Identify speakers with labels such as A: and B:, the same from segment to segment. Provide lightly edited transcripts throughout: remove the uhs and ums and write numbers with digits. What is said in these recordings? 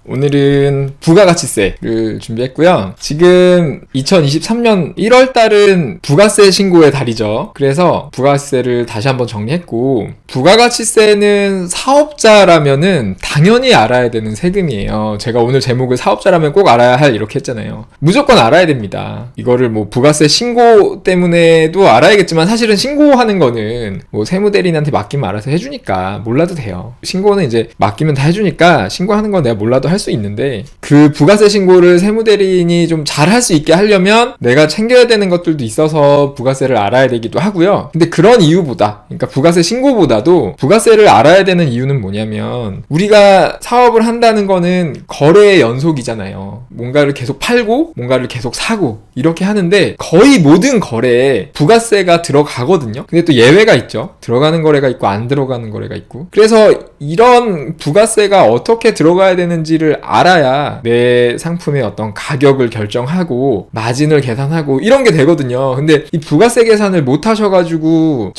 A: 오늘은 부가가치세를 준비했고요. 지금 2023년 1월달은 부가세 신고의 달이죠. 그래서 부가세를 다시 한번 정리했고, 부가가치세는 사업자라면은 당연히 알아야 되는 세금이에요. 제가 오늘 제목을 사업자라면 꼭 알아야 할 이렇게 했잖아요. 무조건 알아야 됩니다. 이거를 뭐 부가세 신고 때문에도 알아야겠지만, 사실은 신고하는 거는 뭐 세무대리인한테 맡기면 알아서 해주니까 몰라도 돼요. 신고는 이제 맡기면 다 해주니까 신고하는 건 내가 몰라도 할 수 있는데, 그 부가세 신고를 세무대리인이 좀 잘 할 수 있게 하려면 내가 챙겨야 되는 것들도 있어서 부가세를 알아야 되기도 하고요. 근데 그런 이유보다, 그러니까 부가세 신고보다도 부가세를 알아야 되는 이유는 뭐냐면, 우리가 사업을 한다는 거는 거래의 연속이잖아요. 뭔가를 계속 팔고 뭔가를 계속 사고 이렇게 하는데, 거의 모든 거래에 부가세가 들어가거든요. 근데 또 예외가 있죠. 들어가는 거래가 있고 안 들어가는 거래가 있고. 그래서 이런 부가세가 어떻게 들어가야 되는지를 알아야 내 상품의 어떤 가격을 결정하고 마진을 계산하고 이런 게 되거든요. 근데 이 부가세 계산을 못 하셔가지고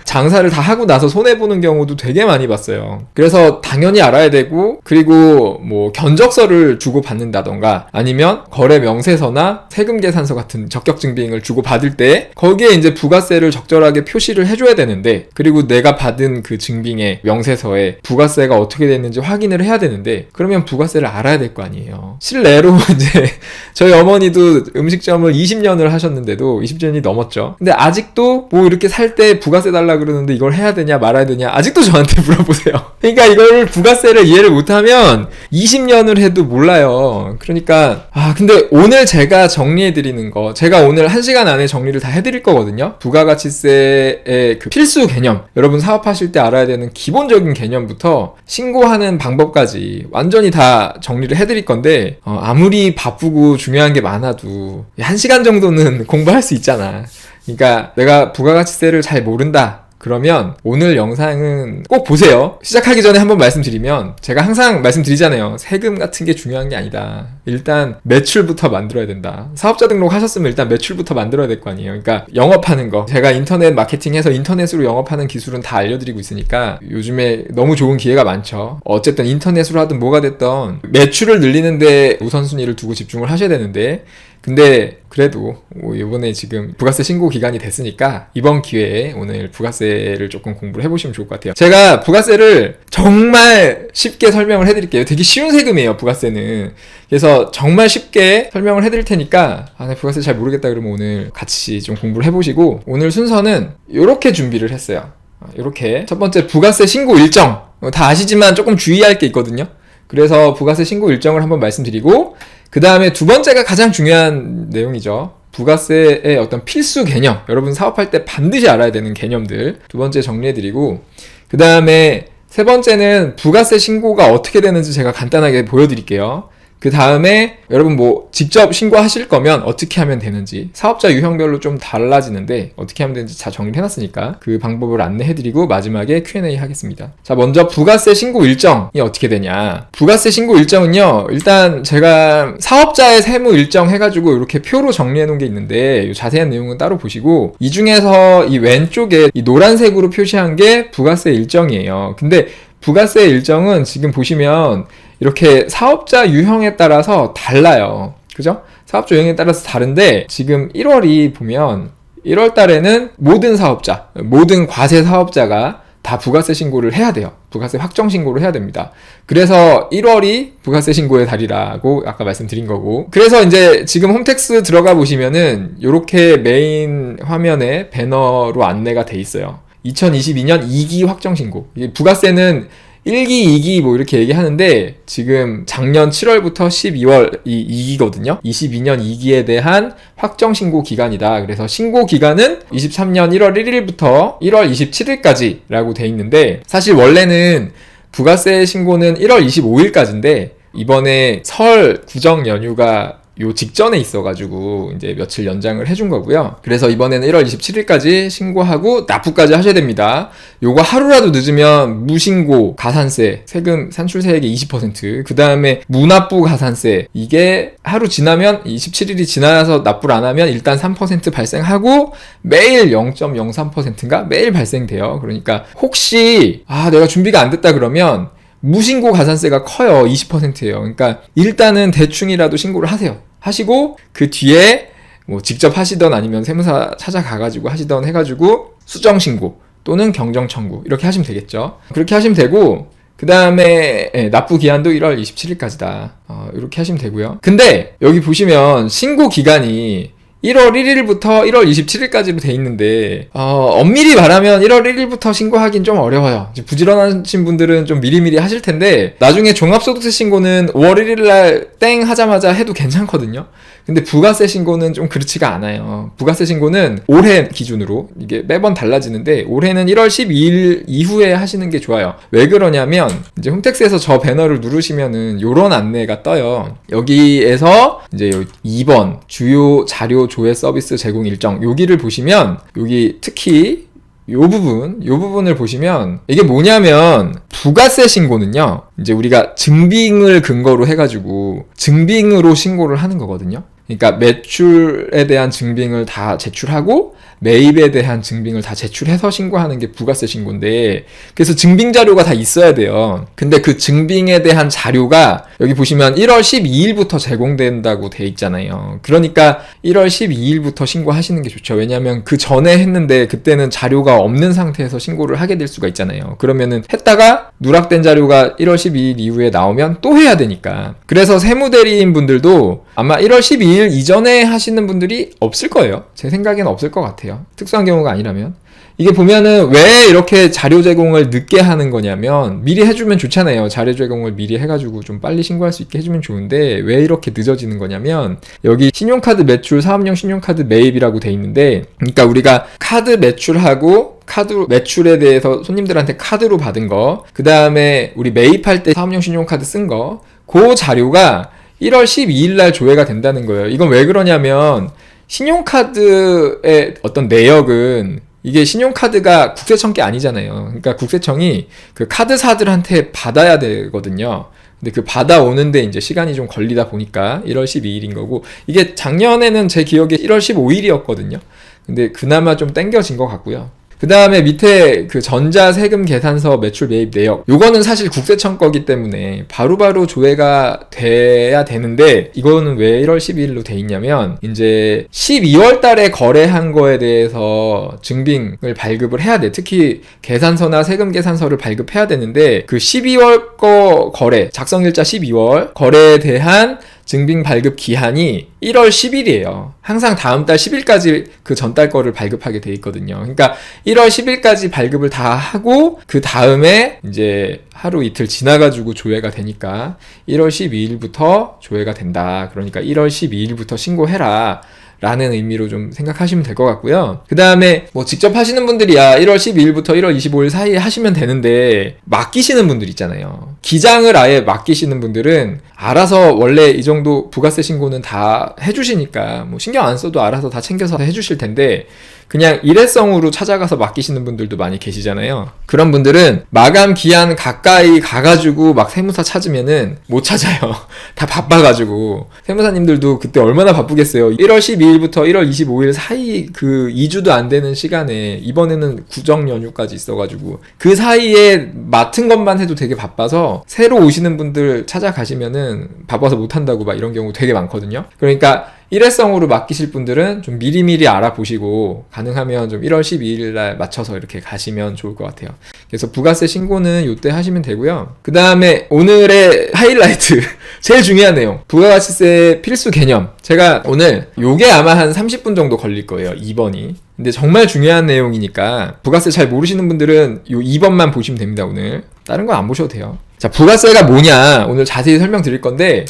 A: 장사를 다 하고 나서 손해보는 경우도 되게 많이 봤어요. 그래서 당연히 알아야 되고, 그리고 뭐 견적서를 주고 받는다던가 아니면 거래 명세서나 세금 계산서 같은 적격증빙을 주고 받을 때 거기에 이제 부가세를 적절하게 표시를 해줘야 되는데, 그리고 내가 받은 그 증빙의 명세서에 부가세가 어떻게 됐는지 확인을 해야 되는데, 그러면 부가세를 알아야 될 거 아니에요. 실례로 이제 저희 어머니도 음식점을 20년을 하셨는데도 20년이 넘었죠. 근데 아직도 뭐 이렇게 살 때 부가세 달라 그러는데 이걸 해야 되냐 말아야 되냐 아직도 저한테 물어보세요. 그러니까 이걸 부가세를 이해를 못하면 20년을 해도 몰라요. 그러니까 근데 오늘 제가 정리해 드리는 거, 제가 오늘 1시간 안에 정리를 다 해드릴 거거든요. 부가가치세의 그 필수 개념, 여러분 사업하실 때 알아야 되는 기본적인 개념부터 신고하는 방법까지 완전히 다 정리를 해드릴 건데, 아무리 바쁘고 중요한 게 많아도 1시간 정도는 공부할 수 있잖아. 그러니까 내가 부가가치세를 잘 모른다 그러면 오늘 영상은 꼭 보세요. 시작하기 전에 한번 말씀드리면, 제가 항상 말씀드리잖아요. 세금 같은 게 중요한 게 아니다. 일단 매출부터 만들어야 된다. 사업자 등록 하셨으면 일단 매출부터 만들어야 될 거 아니에요. 그러니까 영업하는 거, 제가 인터넷 마케팅해서 인터넷으로 영업하는 기술은 다 알려드리고 있으니까 요즘에 너무 좋은 기회가 많죠. 어쨌든 인터넷으로 하든 뭐가 됐든 매출을 늘리는데 우선순위를 두고 집중을 하셔야 되는데, 근데 그래도 이번에 지금 부가세 신고 기간이 됐으니까 이번 기회에 오늘 부가세를 조금 공부를 해보시면 좋을 것 같아요. 제가 부가세를 정말 쉽게 설명을 해드릴게요. 되게 쉬운 세금이에요, 부가세는. 그래서 정말 쉽게 설명을 해드릴 테니까, 나 부가세 잘 모르겠다 그러면 오늘 같이 좀 공부를 해보시고, 오늘 순서는 이렇게 준비를 했어요. 이렇게 첫 번째 부가세 신고 일정, 다 아시지만 조금 주의할 게 있거든요. 그래서 부가세 신고 일정을 한번 말씀드리고, 그 다음에 두 번째가 가장 중요한 내용이죠. 부가세의 어떤 필수 개념, 여러분 사업할 때 반드시 알아야 되는 개념들 두 번째 정리해드리고, 그 다음에 세 번째는 부가세 신고가 어떻게 되는지 제가 간단하게 보여드릴게요. 그 다음에 여러분 뭐 직접 신고하실 거면 어떻게 하면 되는지, 사업자 유형별로 좀 달라지는데 어떻게 하면 되는지 다 정리를 해놨으니까 그 방법을 안내해드리고 마지막에 Q&A 하겠습니다. 자, 먼저 부가세 신고 일정이 어떻게 되냐. 부가세 신고 일정은요, 일단 제가 사업자의 세무 일정 해가지고 이렇게 표로 정리해 놓은 게 있는데, 이 자세한 내용은 따로 보시고, 이 중에서 이 왼쪽에 이 노란색으로 표시한 게 부가세 일정이에요. 근데 부가세 일정은 지금 보시면 이렇게 사업자 유형에 따라서 달라요. 그죠? 사업자 유형에 따라서 다른데, 지금 1월이 보면 1월 달에는 모든 사업자, 모든 과세 사업자가 다 부가세 신고를 해야 돼요. 부가세 확정 신고를 해야 됩니다. 그래서 1월이 부가세 신고의 달이라고 아까 말씀드린 거고, 그래서 이제 지금 홈택스 들어가 보시면은 이렇게 메인 화면에 배너로 안내가 돼 있어요. 2022년 2기 확정 신고. 이게 부가세는 1기, 2기 뭐 이렇게 얘기하는데, 지금 작년 7월부터 12월 이 2기거든요. 22년 2기에 대한 확정 신고 기간이다. 그래서 신고 기간은 23년 1월 1일부터 1월 27일까지라고 돼 있는데, 사실 원래는 부가세 신고는 1월 25일까지인데 이번에 설 구정 연휴가 요 직전에 있어가지고 이제 며칠 연장을 해준 거고요. 그래서 이번에는 1월 27일까지 신고하고 납부까지 하셔야 됩니다. 요거 하루라도 늦으면 무신고 가산세, 세금 산출세액의 20%, 그 다음에 무납부 가산세, 이게 하루 지나면 27일이 지나서 납부를 안 하면 일단 3% 발생하고 매일 0.03%인가 매일 발생돼요. 그러니까 혹시 내가 준비가 안 됐다 그러면 무신고 가산세가 커요. 20%예요. 그러니까 일단은 대충이라도 신고를 하세요. 하시고 그 뒤에 뭐 직접 하시던 아니면 세무사 찾아가가지고 하시던 해가지고 수정신고 또는 경정청구 이렇게 하시면 되겠죠. 그렇게 하시면 되고 그 다음에 납부 기한도 1월 27일까지다. 이렇게 하시면 되고요. 근데 여기 보시면 신고 기간이 1월 1일부터 1월 27일까지로 돼 있는데 엄밀히 말하면 1월 1일부터 신고하긴 좀 어려워요. 부지런하신 분들은 좀 미리미리 하실 텐데 나중에 종합소득세 신고는 5월 1일날 땡 하자마자 해도 괜찮거든요. 근데 부가세 신고는 좀 그렇지가 않아요. 부가세 신고는 올해 기준으로 이게 매번 달라지는데 올해는 1월 12일 이후에 하시는 게 좋아요. 왜 그러냐면 이제 홈택스에서 저 배너를 누르시면은 요런 안내가 떠요. 여기에서 이제 2번 주요 자료 조회 서비스 제공 일정 여기를 보시면 여기 특히 요 부분을 보시면 이게 뭐냐면 부가세 신고는요 이제 우리가 증빙을 근거로 해가지고 증빙으로 신고를 하는 거거든요. 그러니까 매출에 대한 증빙을 다 제출하고 매입에 대한 증빙을 다 제출해서 신고하는 게 부가세 신고인데 그래서 증빙 자료가 다 있어야 돼요. 근데 그 증빙에 대한 자료가 여기 보시면 1월 12일부터 제공된다고 돼 있잖아요. 그러니까 1월 12일부터 신고하시는 게 좋죠. 왜냐하면 그 전에 했는데 그때는 자료가 없는 상태에서 신고를 하게 될 수가 있잖아요. 그러면은 했다가 누락된 자료가 1월 12일 이후에 나오면 또 해야 되니까. 그래서 세무대리인 분들도 아마 1월 12일 이전에 하시는 분들이 없을 거예요. 제 생각에는 없을 것 같아요. 특수한 경우가 아니라면. 이게 보면은 왜 이렇게 자료 제공을 늦게 하는 거냐면 미리 해주면 좋잖아요. 자료 제공을 미리 해가지고 좀 빨리 신고할 수 있게 해주면 좋은데 왜 이렇게 늦어지는 거냐면 여기 신용카드 매출 사업용 신용카드 매입이라고 돼 있는데 그러니까 우리가 카드 매출하고 카드 매출에 대해서 손님들한테 카드로 받은 거 그 다음에 우리 매입할 때 사업용 신용카드 쓴 거 그 자료가 1월 12일 날 조회가 된다는 거예요. 이건 왜 그러냐면 신용카드의 어떤 내역은 이게 신용카드가 국세청 게 아니잖아요. 그러니까 국세청이 그 카드사들한테 받아야 되거든요. 근데 그 받아오는데 이제 시간이 좀 걸리다 보니까 1월 12일인 거고 이게 작년에는 제 기억에 1월 15일이었거든요. 근데 그나마 좀 땡겨진 것 같고요. 그 다음에 밑에 그 전자세금 계산서 매출 매입 내역 요거는 사실 국세청 거기 때문에 바로바로 조회가 돼야 되는데 이거는 왜 1월 12일로 돼 있냐면 이제 12월 달에 거래한 거에 대해서 증빙을 발급을 해야 돼. 특히 계산서나 세금 계산서를 발급해야 되는데 그 12월 거 거래 작성일자 12월 거래에 대한 증빙 발급 기한이 1월 10일이에요. 항상 다음 달 10일까지 그 전달 거를 발급하게 돼 있거든요. 그러니까 1월 10일까지 발급을 다 하고 그 다음에 이제 하루 이틀 지나가지고 조회가 되니까 1월 12일부터 조회가 된다. 그러니까 1월 12일부터 신고해라. 라는 의미로 좀 생각하시면 될 것 같고요. 그 다음에 뭐 직접 하시는 분들이야 1월 12일부터 1월 25일 사이에 하시면 되는데 맡기시는 분들 있잖아요. 기장을 아예 맡기시는 분들은 알아서 원래 이 정도 부가세 신고는 다 해주시니까 뭐 신경 안 써도 알아서 다 챙겨서 해주실 텐데 그냥 일회성으로 찾아가서 맡기시는 분들도 많이 계시잖아요. 그런 분들은 마감 기한 가까이 가가지고 막 세무사 찾으면은 못 찾아요. 다 바빠가지고. 세무사님들도 그때 얼마나 바쁘겠어요. 1월 12일부터 1월 25일 사이 그 2주도 안 되는 시간에 이번에는 구정 연휴까지 있어가지고 그 사이에 맡은 것만 해도 되게 바빠서 새로 오시는 분들 찾아가시면은 바빠서 못 한다고 막 이런 경우 되게 많거든요. 그러니까 일회성으로 맡기실 분들은 좀 미리미리 알아보시고 가능하면 좀 1월 12일 날 맞춰서 이렇게 가시면 좋을 것 같아요. 그래서 부가세 신고는 이때 하시면 되고요. 그 다음에 오늘의 하이라이트 제일 중요한 내용 부가가치세 필수 개념 제가 오늘 요게 아마 한 30분 정도 걸릴 거예요. 2번이 근데 정말 중요한 내용이니까 부가세 잘 모르시는 분들은 요 2번만 보시면 됩니다. 오늘 다른 건 안 보셔도 돼요. 자, 부가세가 뭐냐 오늘 자세히 설명드릴 건데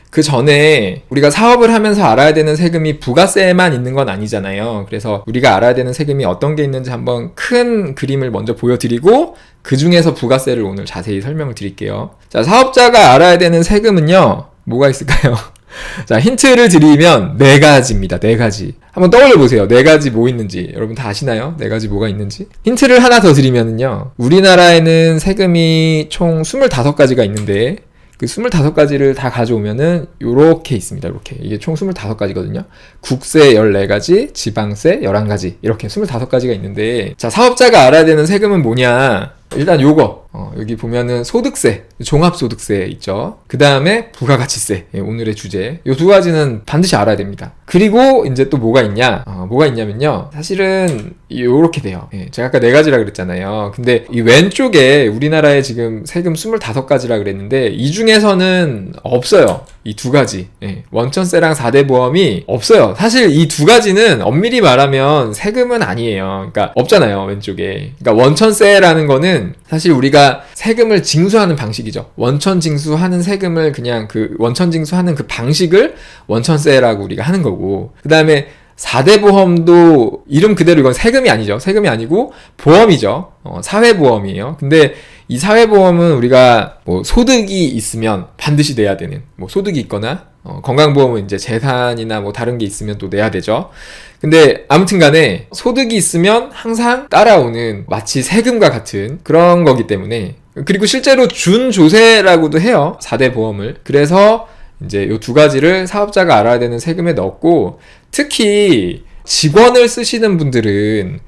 A: 그 전에 우리가 사업을 하면서 알아야 되는 세금이 부가세에만 있는 건 아니잖아요. 그래서 우리가 알아야 되는 세금이 어떤 게 있는지 한번 큰 그림을 먼저 보여드리고 그 중에서 부가세를 오늘 자세히 설명을 드릴게요. 자, 사업자가 알아야 되는 세금은요. 뭐가 있을까요? 자, 힌트를 드리면 4가지입니다. 4가지. 한번 떠올려보세요. 4가지 뭐 있는지. 여러분 다 아시나요? 4가지 뭐가 있는지. 힌트를 하나 더 드리면은요. 우리나라에는 세금이 총 25가지가 있는데 그 25가지를 다 가져오면은 요렇게 있습니다. 이렇게. 이게 총 25가지거든요. 국세 14가지, 지방세 11가지. 이렇게 25가지가 있는데 자, 사업자가 알아야 되는 세금은 뭐냐? 일단 요거 여기 보면은 소득세, 종합소득세 있죠. 그 다음에 부가가치세, 오늘의 주제. 요 두 가지는 반드시 알아야 됩니다. 그리고 이제 또 뭐가 있냐? 뭐가 있냐면요. 사실은 요렇게 돼요. 제가 아까 4가지라 그랬잖아요. 근데 이 왼쪽에 우리나라에 지금 세금 25가지라 그랬는데 이 중에서는 없어요. 이 2가지. 원천세랑 4대 보험이 없어요. 사실 이 2가지는 엄밀히 말하면 세금은 아니에요. 그러니까 없잖아요, 왼쪽에. 그러니까 원천세라는 거는 사실 우리가 세금을 징수하는 방식이죠. 원천 징수하는 세금을 그냥 그 원천 징수하는 그 방식을 원천세라고 우리가 하는 거고, 그 다음에 4대 보험도 이름 그대로 이건 세금이 아니죠. 세금이 아니고 보험이죠. 사회보험이에요. 근데 이 사회보험은 우리가 뭐 소득이 있으면 반드시 내야 되는, 뭐 소득이 있거나 건강보험은 이제 재산이나 뭐 다른 게 있으면 또 내야 되죠. 근데 아무튼 간에 소득이 있으면 항상 따라오는 마치 세금과 같은 그런 거기 때문에, 그리고 실제로 준조세라고도 해요, 4대 보험을. 그래서 이제 요 2가지를 사업자가 알아야 되는 세금에 넣었고, 특히 직원을 쓰시는 분들은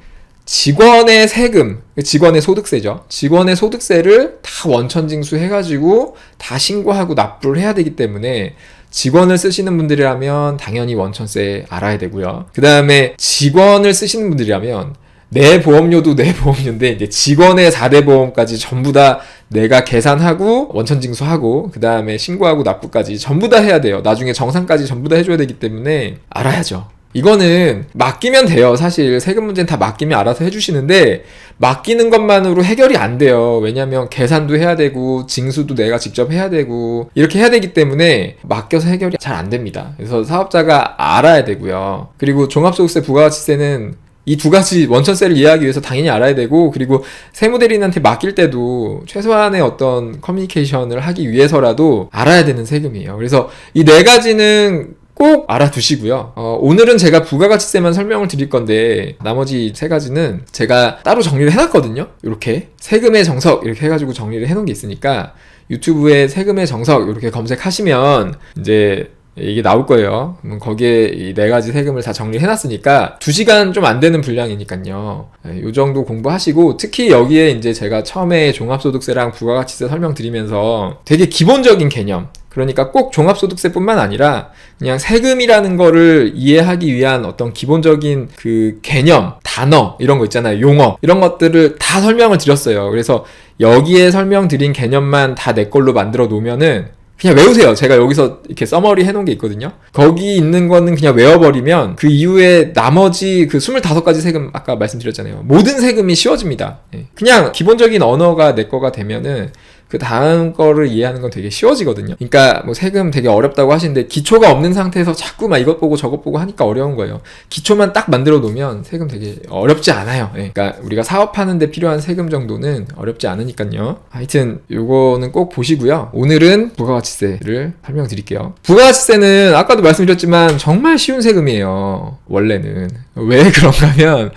A: 직원의 세금, 직원의 소득세죠. 직원의 소득세를 다 원천징수 해가지고 다 신고하고 납부를 해야 되기 때문에 직원을 쓰시는 분들이라면 당연히 원천세 알아야 되고요. 그 다음에 직원을 쓰시는 분들이라면 내 보험료도 내 보험료인데 이제 직원의 4대 보험까지 전부 다 내가 계산하고 원천징수하고 그 다음에 신고하고 납부까지 전부 다 해야 돼요. 나중에 정산까지 전부 다 해줘야 되기 때문에 알아야죠. 이거는 맡기면 돼요. 사실 세금 문제는 다 맡기면 알아서 해주시는데 맡기는 것만으로 해결이 안 돼요. 왜냐면 계산도 해야 되고 징수도 내가 직접 해야 되고 이렇게 해야 되기 때문에 맡겨서 해결이 잘 안 됩니다. 그래서 사업자가 알아야 되고요. 그리고 종합소득세, 부가가치세는 이 2가지 원천세를 이해하기 위해서 당연히 알아야 되고, 그리고 세무대리인한테 맡길 때도 최소한의 어떤 커뮤니케이션을 하기 위해서라도 알아야 되는 세금이에요. 그래서 이 4가지는 꼭 알아두시고요. 오늘은 제가 부가가치세만 설명을 드릴 건데 나머지 3가지는 제가 따로 정리를 해놨거든요. 이렇게 세금의 정석 이렇게 해가지고 정리를 해놓은 게 있으니까 유튜브에 세금의 정석 이렇게 검색하시면 이제 이게 나올 거예요. 거기에 이 4가지 세금을 다 정리를 해놨으니까 2시간 좀 안 되는 분량이니까요. 요 정도 공부하시고, 특히 여기에 이제 제가 처음에 종합소득세랑 부가가치세 설명드리면서 되게 기본적인 개념, 그러니까 꼭 종합소득세뿐만 아니라 그냥 세금이라는 거를 이해하기 위한 어떤 기본적인 그 개념, 단어 이런 거 있잖아요. 용어 이런 것들을 다 설명을 드렸어요. 그래서 여기에 설명드린 개념만 다 내 걸로 만들어 놓으면은 그냥 외우세요. 제가 여기서 이렇게 서머리 해놓은 게 있거든요. 거기 있는 거는 그냥 외워버리면 그 이후에 나머지 그 25가지 세금 아까 말씀드렸잖아요. 모든 세금이 쉬워집니다. 그냥 기본적인 언어가 내 거가 되면은 그 다음 거를 이해하는 건 되게 쉬워지거든요. 그러니까 뭐 세금 되게 어렵다고 하시는데 기초가 없는 상태에서 자꾸 막 이것 보고 저것 보고 하니까 어려운 거예요. 기초만 딱 만들어 놓으면 세금 되게 어렵지 않아요. 그러니까 우리가 사업하는 데 필요한 세금 정도는 어렵지 않으니까요. 하여튼 요거는 꼭 보시고요. 오늘은 부가가치세를 설명드릴게요. 부가가치세는 아까도 말씀드렸지만 정말 쉬운 세금이에요. 원래는. 왜 그런가 하면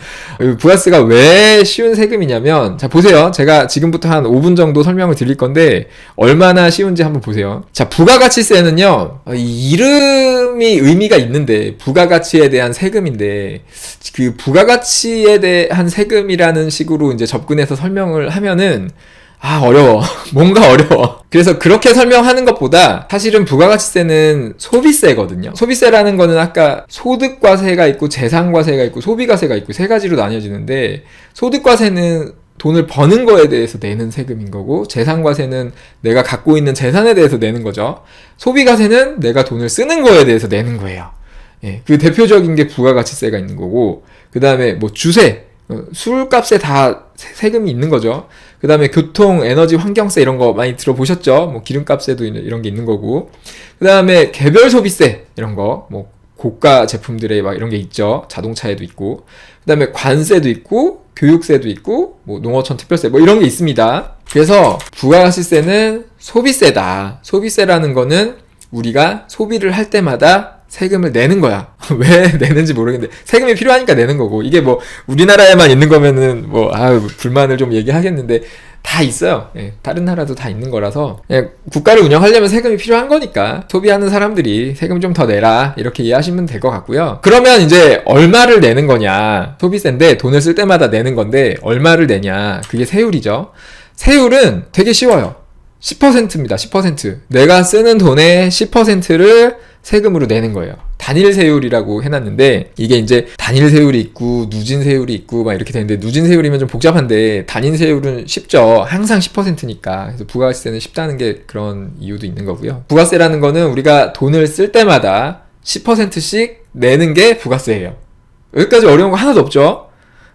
A: 부가세가 왜 쉬운 세금이냐면, 자 보세요. 제가 지금부터 한 5분 정도 설명을 드릴 건데 얼마나 쉬운지 한번 보세요. 자, 부가가치세는요, 이름이 의미가 있는데 부가가치에 대한 세금인데 그 부가가치에 대한 세금이라는 식으로 이제 접근해서 설명을 하면은 어려워. 뭔가 어려워. 그래서 그렇게 설명하는 것보다 사실은 부가가치세는 소비세거든요. 소비세라는 거는 아까 소득과세가 있고 재산과세가 있고 소비과세가 있고 3가지로 나뉘어지는데, 소득과세는 돈을 버는 거에 대해서 내는 세금인 거고, 재산과세는 내가 갖고 있는 재산에 대해서 내는 거죠. 소비과세는 내가 돈을 쓰는 거에 대해서 내는 거예요. 그 대표적인 게 부가가치세가 있는 거고, 그 다음에 뭐 주세, 술값에 다 세금이 있는 거죠. 그 다음에 교통, 에너지, 환경세 이런 거 많이 들어보셨죠? 뭐 기름값에도 이런 게 있는 거고, 그 다음에 개별 소비세 이런 거, 뭐 고가 제품들에 막 이런 게 있죠. 자동차에도 있고, 그 다음에 관세도 있고, 교육세도 있고, 뭐 농어촌 특별세 뭐 이런 게 있습니다. 그래서 부가가치세는 소비세다. 소비세라는 거는 우리가 소비를 할 때마다 세금을 내는 거야. 왜 내는지 모르겠는데 세금이 필요하니까 내는 거고, 이게 뭐 우리나라에만 있는 거면은 뭐 불만을 좀 얘기하겠는데 다 있어요. 예, 다른 나라도 다 있는 거라서, 예, 국가를 운영하려면 세금이 필요한 거니까 소비하는 사람들이 세금 좀 더 내라 이렇게 이해하시면 될 것 같고요. 그러면 이제 얼마를 내는 거냐, 소비세인데 돈을 쓸 때마다 내는 건데 얼마를 내냐, 그게 세율이죠. 세율은 되게 쉬워요. 10%입니다. 10%. 내가 쓰는 돈의 10%를 세금으로 내는 거예요. 단일 세율이라고 해놨는데, 이게 이제 단일 세율이 있고 누진 세율이 있고 막 이렇게 되는데, 누진 세율이면 좀 복잡한데 단일 세율은 쉽죠. 항상 10%니까. 그래서 부가세는 쉽다는 게 그런 이유도 있는 거고요. 부가세라는 거는 우리가 돈을 쓸 때마다 10%씩 내는 게 부가세예요. 여기까지 어려운 거 하나도 없죠?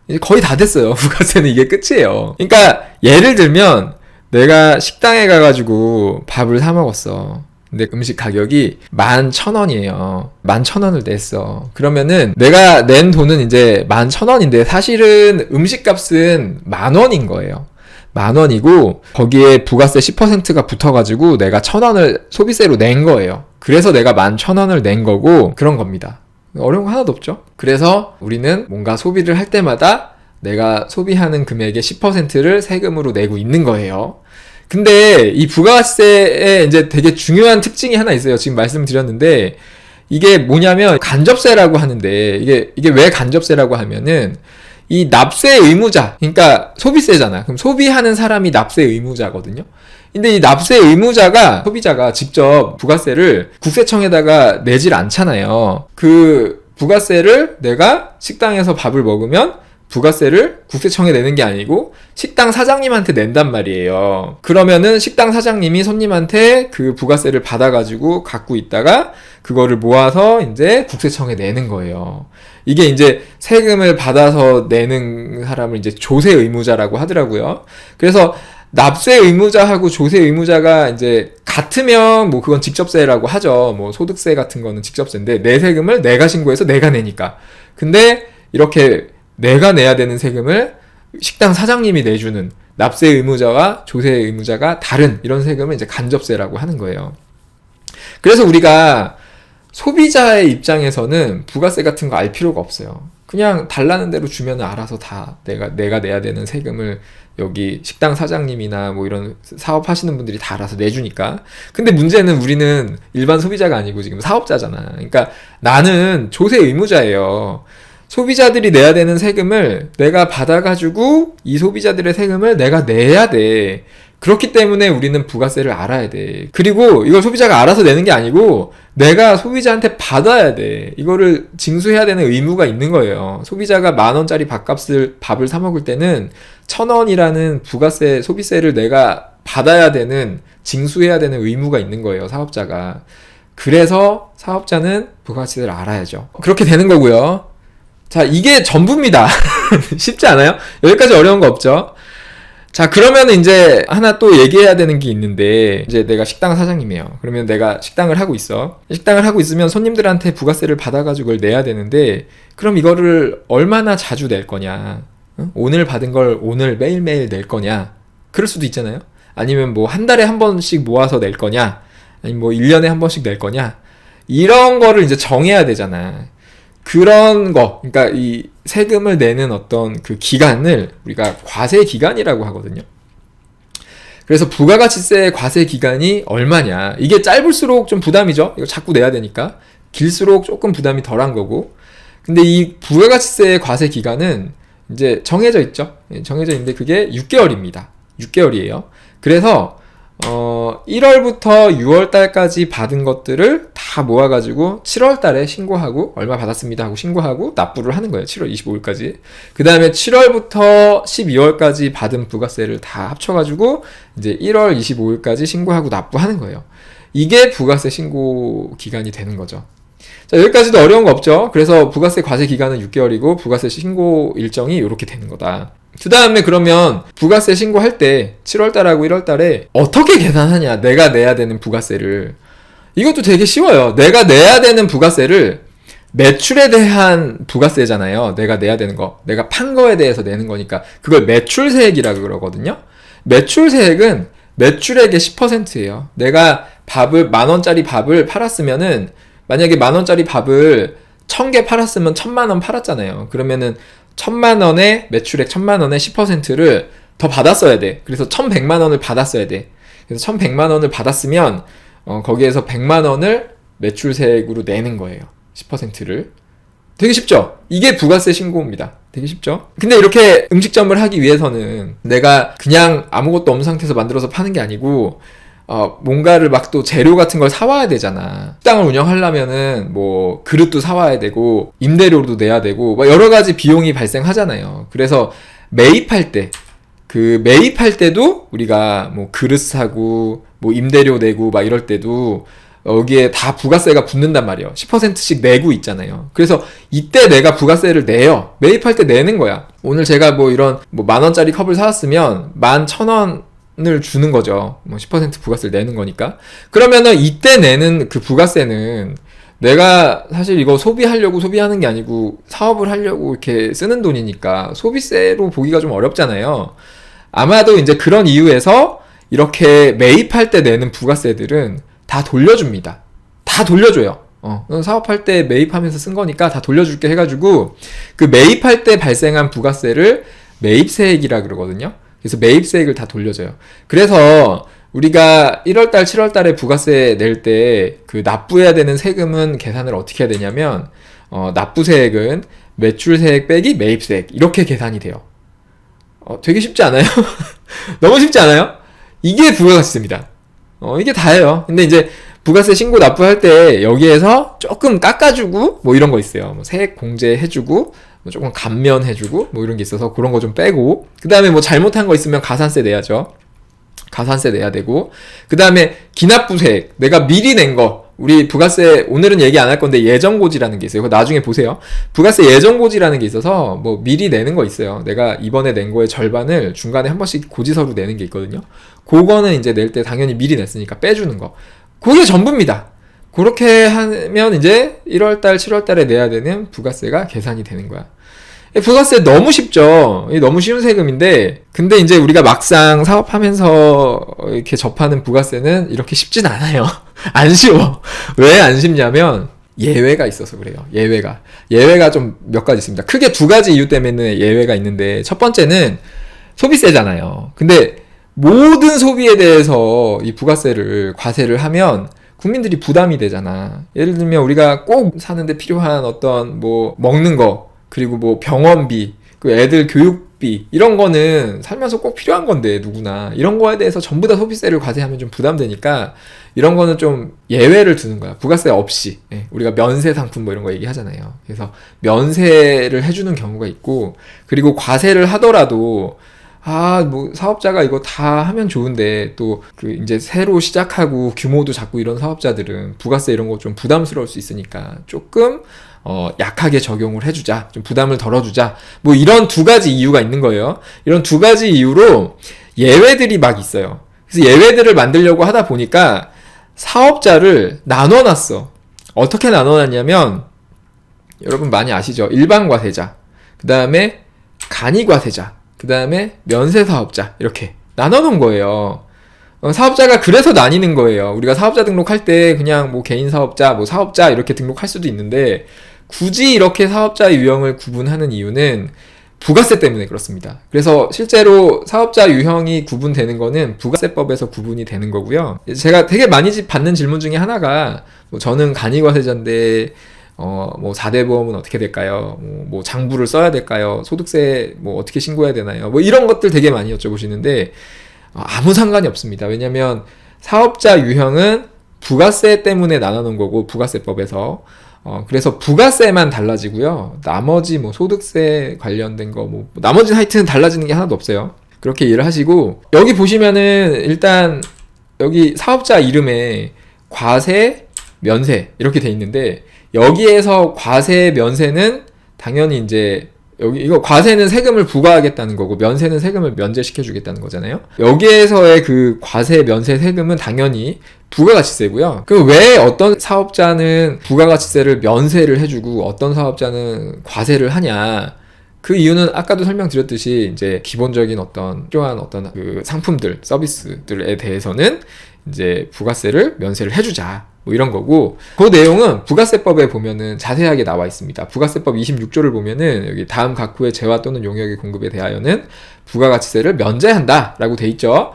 A: 이제 거의 다 됐어요. 부가세는 이게 끝이에요. 그러니까 예를 들면 내가 식당에 가가지고 밥을 사 먹었어. 근데 음식 가격이 11,000원이에요. 11,000원을 냈어. 그러면은 내가 낸 돈은 이제 11,000원인데 사실은 음식값은 10,000원인 거예요. 10,000원이고 거기에 부가세 10%가 붙어가지고 내가 1,000원을 소비세로 낸 거예요. 그래서 내가 11,000원을 낸 거고, 그런 겁니다. 어려운 거 하나도 없죠? 그래서 우리는 뭔가 소비를 할 때마다 내가 소비하는 금액의 10%를 세금으로 내고 있는 거예요. 근데 이 부가세에 이제 되게 중요한 특징이 하나 있어요. 지금 말씀드렸는데, 이게 뭐냐면 간접세라고 하는데, 이게 왜 간접세라고 하면은 이 납세 의무자, 그러니까 소비세잖아. 그럼 소비하는 사람이 납세 의무자거든요. 근데 이 납세 의무자가, 소비자가 직접 부가세를 국세청에다가 내질 않잖아요. 그 부가세를 내가 식당에서 밥을 먹으면 부가세를 국세청에 내는 게 아니고 식당 사장님한테 낸단 말이에요. 그러면은 식당 사장님이 손님한테 그 부가세를 받아가지고 갖고 있다가 그거를 모아서 이제 국세청에 내는 거예요. 이게 이제 세금을 받아서 내는 사람을 이제 조세 의무자라고 하더라고요. 그래서 납세 의무자하고 조세 의무자가 이제 같으면 뭐 그건 직접세라고 하죠. 뭐 소득세 같은 거는 직접세인데, 내 세금을 내가 신고해서 내가 내니까. 근데 이렇게 내가 내야 되는 세금을 식당 사장님이 내주는, 납세 의무자와 조세 의무자가 다른 이런 세금을 이제 간접세라고 하는 거예요. 그래서 우리가 소비자의 입장에서는 부가세 같은 거 알 필요가 없어요. 그냥 달라는 대로 주면 알아서 다 내가 내야 되는 세금을 여기 식당 사장님이나 뭐 이런 사업하시는 분들이 다 알아서 내주니까. 근데 문제는 우리는 일반 소비자가 아니고 지금 사업자잖아. 그러니까 나는 조세 의무자예요. 소비자들이 내야 되는 세금을 내가 받아가지고 이 소비자들의 세금을 내가 내야 돼. 그렇기 때문에 우리는 부가세를 알아야 돼. 그리고 이걸 소비자가 알아서 내는 게 아니고 내가 소비자한테 받아야 돼. 이거를 징수해야 되는 의무가 있는 거예요. 소비자가 10,000원짜리 밥을 사 먹을 때는 1,000원이라는 부가세, 소비세를 내가 받아야 되는, 징수해야 되는 의무가 있는 거예요, 사업자가. 그래서 사업자는 부가세를 알아야죠. 그렇게 되는 거고요. 자, 이게 전부입니다. 쉽지 않아요? 여기까지 어려운 거 없죠? 자, 그러면 이제 하나 또 얘기해야 되는 게 있는데, 이제 내가 식당 사장님이에요. 그러면 내가 식당을 하고 있어. 식당을 하고 있으면 손님들한테 부가세를 받아가지고 그걸 내야 되는데, 그럼 이거를 얼마나 자주 낼 거냐? 응? 오늘 받은 걸 오늘 매일매일 낼 거냐? 그럴 수도 있잖아요? 아니면 뭐 한 달에 한 번씩 모아서 낼 거냐? 아니면 뭐 1년에 한 번씩 낼 거냐? 이런 거를 이제 정해야 되잖아. 그런 거, 그러니까 이 세금을 내는 어떤 그 기간을 우리가 과세 기간이라고 하거든요. 그래서 부가가치세 과세 기간이 얼마냐. 이게 짧을수록 좀 부담이죠. 이거 자꾸 내야 되니까. 길수록 조금 부담이 덜한 거고. 근데 이 부가가치세 과세 기간은 이제 정해져 있죠. 정해져 있는데 그게 6개월입니다. 6개월이에요. 그래서 1월부터 6월달까지 받은 것들을 다 모아가지고 7월달에 신고하고, 얼마 받았습니다 하고 신고하고 납부를 하는 거예요. 7월 25일까지. 그 다음에 7월부터 12월까지 받은 부가세를 다 합쳐가지고 이제 1월 25일까지 신고하고 납부하는 거예요. 이게 부가세 신고 기간이 되는 거죠. 자, 여기까지도 어려운 거 없죠? 그래서 부가세 과세 기간은 6개월이고 부가세 신고 일정이 이렇게 되는 거다. 그 다음에 그러면 부가세 신고할 때 7월달하고 1월달에 어떻게 계산하냐, 내가 내야 되는 부가세를. 이것도 되게 쉬워요. 내가 내야 되는 부가세를, 매출에 대한 부가세잖아요. 내가 내야 되는 거, 내가 판 거에 대해서 내는 거니까 그걸 매출세액이라고 그러거든요. 매출세액은 매출액의 10%예요. 내가 밥을 10,000원짜리 밥을 팔았으면은 만약에 10,000원짜리 밥을 1000개 팔았으면 1000만 원 팔았잖아요. 그러면은 1000만 원의 매출액 1000만 원의 10%를 더 받았어야 돼. 그래서 1100만 원을 받았어야 돼. 그래서 1100만 원을 받았으면 거기에서 100만 원을 매출세액으로 내는 거예요. 10%를. 되게 쉽죠? 이게 부가세 신고입니다. 되게 쉽죠? 근데 이렇게 음식점을 하기 위해서는 내가 그냥 아무것도 없는 상태에서 만들어서 파는 게 아니고 뭔가를 막 또 재료 같은 걸 사와야 되잖아. 식당을 운영하려면은 뭐 그릇도 사와야 되고 임대료도 내야 되고 막 여러 가지 비용이 발생하잖아요. 그래서 매입할 때도 우리가 뭐 그릇 사고 뭐 임대료 내고 막 이럴 때도 여기에 다 부가세가 붙는단 말이에요. 10%씩 내고 있잖아요. 그래서 이때 내가 부가세를 내요. 매입할 때 내는 거야. 오늘 제가 뭐 이런 뭐 10,000원짜리 컵을 사왔으면 11,000원을 주는 거죠. 뭐 10% 부가세를 내는 거니까. 그러면은 이때 내는 그 부가세는 내가 사실 이거 소비하려고 소비하는 게 아니고 사업을 하려고 이렇게 쓰는 돈이니까 소비세로 보기가 좀 어렵잖아요. 아마도 이제 그런 이유에서 이렇게 매입할 때 내는 부가세들은 다 돌려줍니다. 다 돌려줘요. 사업할 때 매입하면서 쓴 거니까 다 돌려줄게 해가지고 그 매입할 때 발생한 부가세를 매입세액이라 그러거든요. 그래서 매입세액을 다 돌려줘요. 그래서 우리가 1월달, 7월달에 부가세 낼 때 그 납부해야 되는 세금은 계산을 어떻게 해야 되냐면 납부세액은 매출세액 빼기 매입세액 이렇게 계산이 돼요. 되게 쉽지 않아요? 너무 쉽지 않아요? 이게 부가가치세입니다. 이게 다예요. 근데 이제 부가세 신고 납부할 때 여기에서 조금 깎아주고 뭐 이런 거 있어요. 뭐 세액 공제해주고 뭐 조금 감면해주고 뭐 이런 게 있어서 그런 거 좀 빼고 그 다음에 뭐 잘못한 거 있으면 가산세 내야죠. 가산세 내야 되고 그 다음에 기납부세액 내가 미리 낸 거 우리 부가세 오늘은 얘기 안 할 건데 예정고지라는 게 있어요. 그거 나중에 보세요. 부가세 예정고지라는 게 있어서 뭐 미리 내는 거 있어요. 내가 이번에 낸 거의 절반을 중간에 한 번씩 고지서로 내는 게 있거든요. 그거는 이제 낼 때 당연히 미리 냈으니까 빼주는 거. 그게 전부입니다. 그렇게 하면 이제 1월달, 7월달에 내야 되는 부가세가 계산이 되는 거야. 부가세 너무 쉽죠. 너무 쉬운 세금인데 근데 이제 우리가 막상 사업하면서 이렇게 접하는 부가세는 이렇게 쉽진 않아요. 안 쉬워. 왜 안 쉽냐면 예외가 있어서 그래요. 예외가 좀 몇 가지 있습니다. 크게 두 가지 이유 때문에 예외가 있는데 첫 번째는 소비세잖아요. 근데 모든 소비에 대해서 이 부가세를 과세를 하면 국민들이 부담이 되잖아. 예를 들면 우리가 꼭 사는데 필요한 어떤 뭐 먹는 거 그리고 뭐 병원비, 그 애들 교육비 이런 거는 살면서 꼭 필요한 건데 누구나 이런 거에 대해서 전부 다 소비세를 과세하면 좀 부담되니까 이런 거는 좀 예외를 두는 거야. 부가세 없이. 우리가 면세 상품 뭐 이런 거 얘기하잖아요. 그래서 면세를 해주는 경우가 있고 그리고 과세를 하더라도 뭐 사업자가 이거 다 하면 좋은데 또 그 이제 새로 시작하고 규모도 작고 이런 사업자들은 부가세 이런 거 좀 부담스러울 수 있으니까 조금 약하게 적용을 해주자. 좀 부담을 덜어주자. 뭐 이런 두 가지 이유가 있는 거예요. 이런 두 가지 이유로 예외들이 막 있어요. 그래서 예외들을 만들려고 하다 보니까 사업자를 나눠놨어. 어떻게 나눠놨냐면 여러분 많이 아시죠? 일반과세자, 그 다음에 간이과세자, 그 다음에 면세사업자 이렇게 나눠놓은 거예요. 사업자가 그래서 나뉘는 거예요. 우리가 사업자 등록할 때 그냥 뭐 개인 사업자, 뭐 사업자 이렇게 등록할 수도 있는데 굳이 이렇게 사업자 유형을 구분하는 이유는 부가세 때문에 그렇습니다. 그래서 실제로 사업자 유형이 구분되는 거는 부가세법에서 구분이 되는 거고요. 제가 되게 많이 받는 질문 중에 하나가 뭐 저는 간이과세자인데 뭐 4대 보험은 어떻게 될까요? 뭐 장부를 써야 될까요? 소득세 뭐 어떻게 신고해야 되나요? 뭐 이런 것들 되게 많이 여쭤보시는데 아무 상관이 없습니다. 왜냐면 사업자 유형은 부가세 때문에 나눠놓은 거고 부가세법에서 그래서 부가세만 달라지고요. 나머지 뭐 소득세 관련된 거 뭐 나머지는 하여튼 달라지는 게 하나도 없어요. 그렇게 이해를 하시고 여기 보시면은 일단 여기 사업자 이름에 과세, 면세 이렇게 돼 있는데 여기에서 과세, 면세는 당연히 이제 여기 이거 과세는 세금을 부과하겠다는 거고 면세는 세금을 면제시켜 주겠다는 거잖아요. 여기에서의 그 과세, 면세 세금은 당연히 부가가치세고요. 그럼 왜 어떤 사업자는 부가가치세를 면세를 해주고 어떤 사업자는 과세를 하냐? 그 이유는 아까도 설명드렸듯이 이제 기본적인 어떤 필요한 어떤 그 상품들, 서비스들에 대해서는 이제 부가세를 면세를 해주자. 뭐 이런 거고, 그 내용은 부가세법에 보면은 자세하게 나와 있습니다. 부가세법 26조를 보면은 여기 다음 각 후의 재화 또는 용역의 공급에 대하여는 부가가치세를 면제한다 라고 돼 있죠.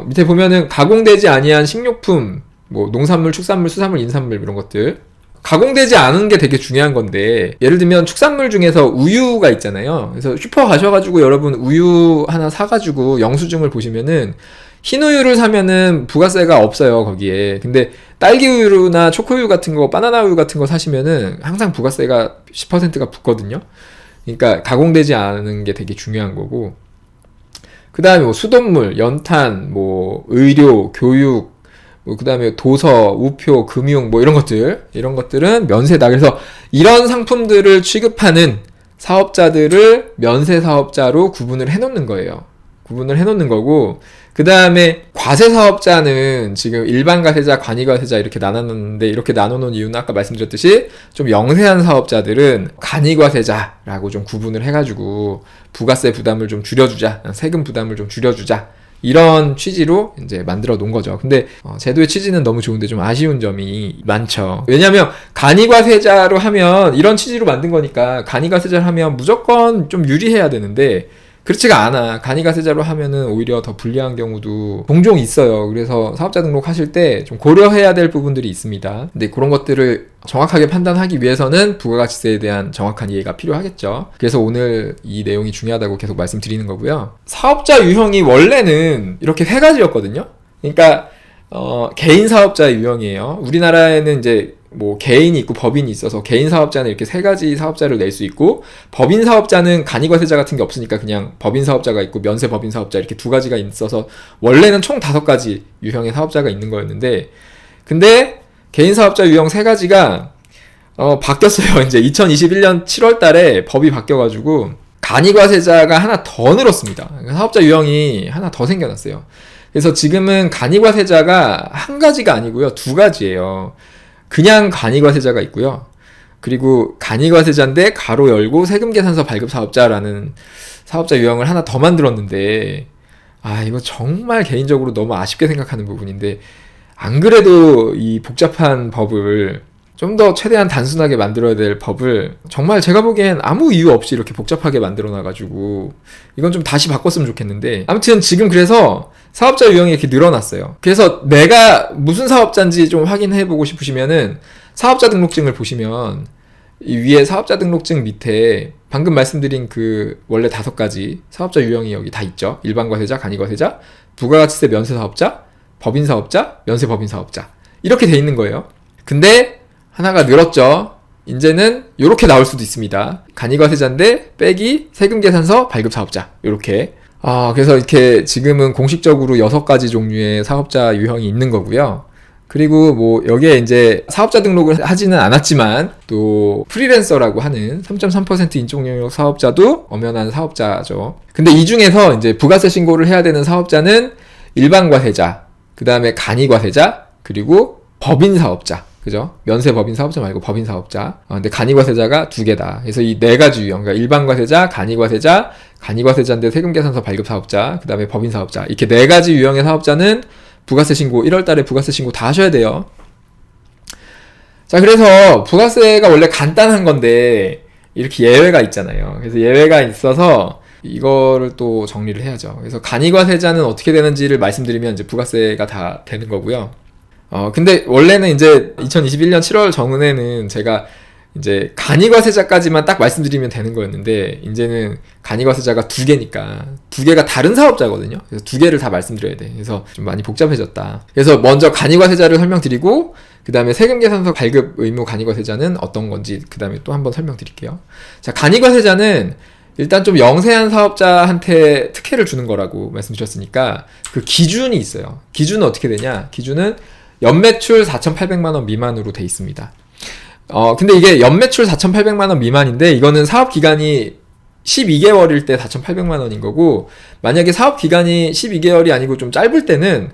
A: 밑에 보면은 가공되지 아니한 식료품, 뭐 농산물, 축산물, 수산물, 인산물 이런 것들, 가공되지 않은 게 되게 중요한 건데, 예를 들면 축산물 중에서 우유가 있잖아요. 그래서 슈퍼 가셔가지고 여러분 우유 하나 사가지고 영수증을 보시면은 흰 우유를 사면은 부가세가 없어요, 거기에. 근데 딸기 우유나 초코우유 같은 거, 바나나 우유 같은 거 사시면은 항상 부가세가 10%가 붙거든요. 그러니까 가공되지 않은 게 되게 중요한 거고, 그 다음에 뭐 수돗물, 연탄, 뭐 의료, 교육, 뭐 그 다음에 도서, 우표, 금융 뭐 이런 것들은 면세다. 그래서 이런 상품들을 취급하는 사업자들을 면세 사업자로 구분을 해놓는 거예요. 구분을 해놓는 거고, 그 다음에 과세사업자는 지금 일반과세자, 간이과세자 이렇게 나눴는데, 이렇게 나눠놓은 이유는 아까 말씀드렸듯이 좀 영세한 사업자들은 간이과세자라고 좀 구분을 해가지고 부가세 부담을 좀 줄여주자, 세금 부담을 좀 줄여주자, 이런 취지로 이제 만들어 놓은 거죠. 근데 제도의 취지는 너무 좋은데 좀 아쉬운 점이 많죠. 왜냐면 간이과세자로 하면, 이런 취지로 만든 거니까 간이과세자를 하면 무조건 좀 유리해야 되는데 그렇지가 않아. 간이과세자로 하면은 오히려 더 불리한 경우도 종종 있어요. 그래서 사업자 등록하실 때 좀 고려해야 될 부분들이 있습니다. 근데 그런 것들을 정확하게 판단하기 위해서는 부가가치세에 대한 정확한 이해가 필요하겠죠. 그래서 오늘 이 내용이 중요하다고 계속 말씀드리는 거고요. 사업자 유형이 원래는 이렇게 세 가지였거든요. 그러니까 개인 사업자 유형이에요. 우리나라에는 이제 뭐 개인이 있고 법인이 있어서 개인 사업자는 이렇게 세 가지 사업자를 낼 수 있고, 법인 사업자는 간이과세자 같은 게 없으니까 그냥 법인 사업자가 있고 면세 법인 사업자 이렇게 두 가지가 있어서 원래는 총 5가지 유형의 사업자가 있는 거였는데, 근데 개인 사업자 유형 세 가지가 바뀌었어요. 이제 2021년 7월 달에 법이 바뀌어가지고 간이과세자가 하나 더 늘었습니다. 사업자 유형이 하나 더 생겨났어요. 그래서 지금은 간이과세자가 한 가지가 아니고요, 2가지예요. 그냥 간이과세자가 있고요. 그리고 간이과세자인데 가로 열고 세금계산서 발급사업자라는 사업자 유형을 하나 더 만들었는데, 이거 정말 개인적으로 너무 아쉽게 생각하는 부분인데, 안 그래도 이 복잡한 법을 좀 더 최대한 단순하게 만들어야 될 법을 정말 제가 보기엔 아무 이유 없이 이렇게 복잡하게 만들어놔가지고 이건 좀 다시 바꿨으면 좋겠는데, 아무튼 지금 그래서 사업자 유형이 이렇게 늘어났어요. 그래서 내가 무슨 사업자인지 좀 확인해보고 싶으시면은 사업자 등록증을 보시면 이 위에 사업자 등록증 밑에 방금 말씀드린 그 원래 5가지 사업자 유형이 여기 다 있죠. 일반과세자, 간이과세자, 부가가치세 면세사업자, 법인사업자, 면세법인사업자, 이렇게 돼 있는 거예요. 근데 하나가 늘었죠. 이제는 이렇게 나올 수도 있습니다. 간이과세자인데 빼기 세금계산서 발급사업자, 이렇게. 그래서 이렇게 지금은 공식적으로 6가지 종류의 사업자 유형이 있는 거고요. 그리고 뭐 여기에 이제 사업자 등록을 하지는 않았지만 또 프리랜서라고 하는 3.3% 인적 영역 사업자도 엄연한 사업자죠. 근데 이 중에서 이제 부가세 신고를 해야 되는 사업자는 일반과세자, 그 다음에 간이과세자, 그리고 법인사업자. 그죠? 면세 법인 사업자 말고 법인 사업자. 근데 간이과세자가 2개다. 그래서 이 4가지 유형, 그러니까 일반과세자, 간이과세자, 간이과세자인데 세금계산서 발급 사업자, 그 다음에 법인 사업자, 이렇게 4가지 유형의 사업자는 부가세 신고, 1월달에 부가세 신고 다 하셔야 돼요. 자, 그래서 부가세가 원래 간단한 건데 이렇게 예외가 있잖아요. 그래서 예외가 있어서 이거를 또 정리를 해야죠. 그래서 간이과세자는 어떻게 되는지를 말씀드리면 이제 부가세가 다 되는 거고요. 근데 원래는 이제 2021년 7월 전에는 제가 이제 간이과세자까지만 딱 말씀드리면 되는 거였는데, 이제는 간이과세자가 2개니까 2개가 다른 사업자거든요. 그래서 2개를 다 말씀드려야 돼. 그래서 좀 많이 복잡해졌다. 그래서 먼저 간이과세자를 설명드리고, 그 다음에 세금계산서 발급 의무 간이과세자는 어떤 건지 그 다음에 또 한번 설명드릴게요. 자, 간이과세자는 일단 좀 영세한 사업자한테 특혜를 주는 거라고 말씀드렸으니까 그 기준이 있어요. 기준은 어떻게 되냐? 기준은 연매출 4,800만원 미만으로 돼 있습니다. 근데 이게 연매출 4,800만원 미만인데, 이거는 사업기간이 12개월일 때 4,800만원인 거고, 만약에 사업기간이 12개월이 아니고 좀 짧을 때는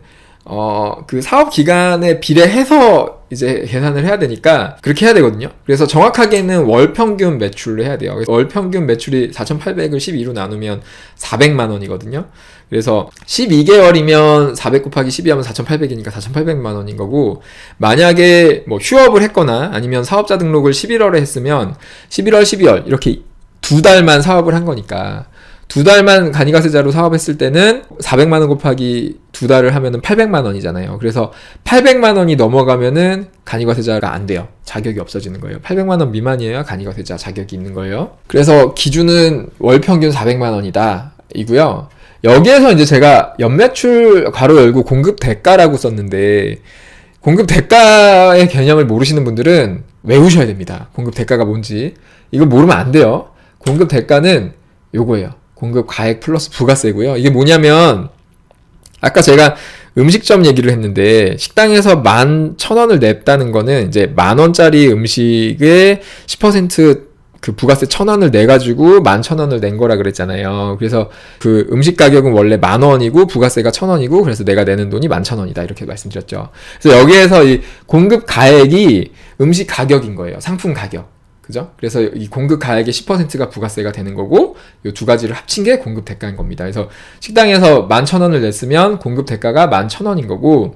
A: 그 사업 기간에 비례해서 이제 계산을 해야 되니까 그렇게 해야 되거든요. 그래서 정확하게는 월 평균 매출로 해야 돼요. 월 평균 매출이 4,800을 12로 나누면 400만 원이거든요. 그래서 12개월이면 400 곱하기 12 하면 4,800이니까 4,800만 원인 거고, 만약에 뭐 휴업을 했거나 아니면 사업자 등록을 11월에 했으면 11월, 12월 이렇게 2달만 사업을 한 거니까 2달만 간이가세자로 사업했을 때는 400만 원 곱하기 2달을 하면은 800만 원이잖아요. 그래서 800만 원이 넘어가면은 간이가세자가 안 돼요. 자격이 없어지는 거예요. 800만 원 미만이어야 간이가세자 자격이 있는 거예요. 그래서 기준은 월 평균 400만 원이다 이고요. 여기에서 이제 제가 연매출 괄호 열고 공급 대가라고 썼는데, 공급 대가의 개념을 모르시는 분들은 외우셔야 됩니다. 공급 대가가 뭔지. 이거 모르면 안 돼요. 공급 대가는 요거예요. 공급 가액 플러스 부가세고요. 이게 뭐냐면, 아까 제가 음식점 얘기를 했는데, 식당에서 11,000원을 냈다는 거는 이제 10,000원짜리 음식에 10% 그 부가세 1,000원을 내가지고 11,000원을 낸 거라 그랬잖아요. 그래서 그 음식 가격은 원래 10,000원이고 부가세가 1,000원이고, 그래서 내가 내는 돈이 11,000원이다 이렇게 말씀드렸죠. 그래서 여기에서 이 공급 가액이 음식 가격인 거예요. 상품 가격. 그죠? 그래서 이 공급 가액의 10%가 부가세가 되는 거고, 이 두 가지를 합친 게 공급 대가인 겁니다. 그래서 식당에서 11,000원을 냈으면 공급 대가가 11,000원인 거고,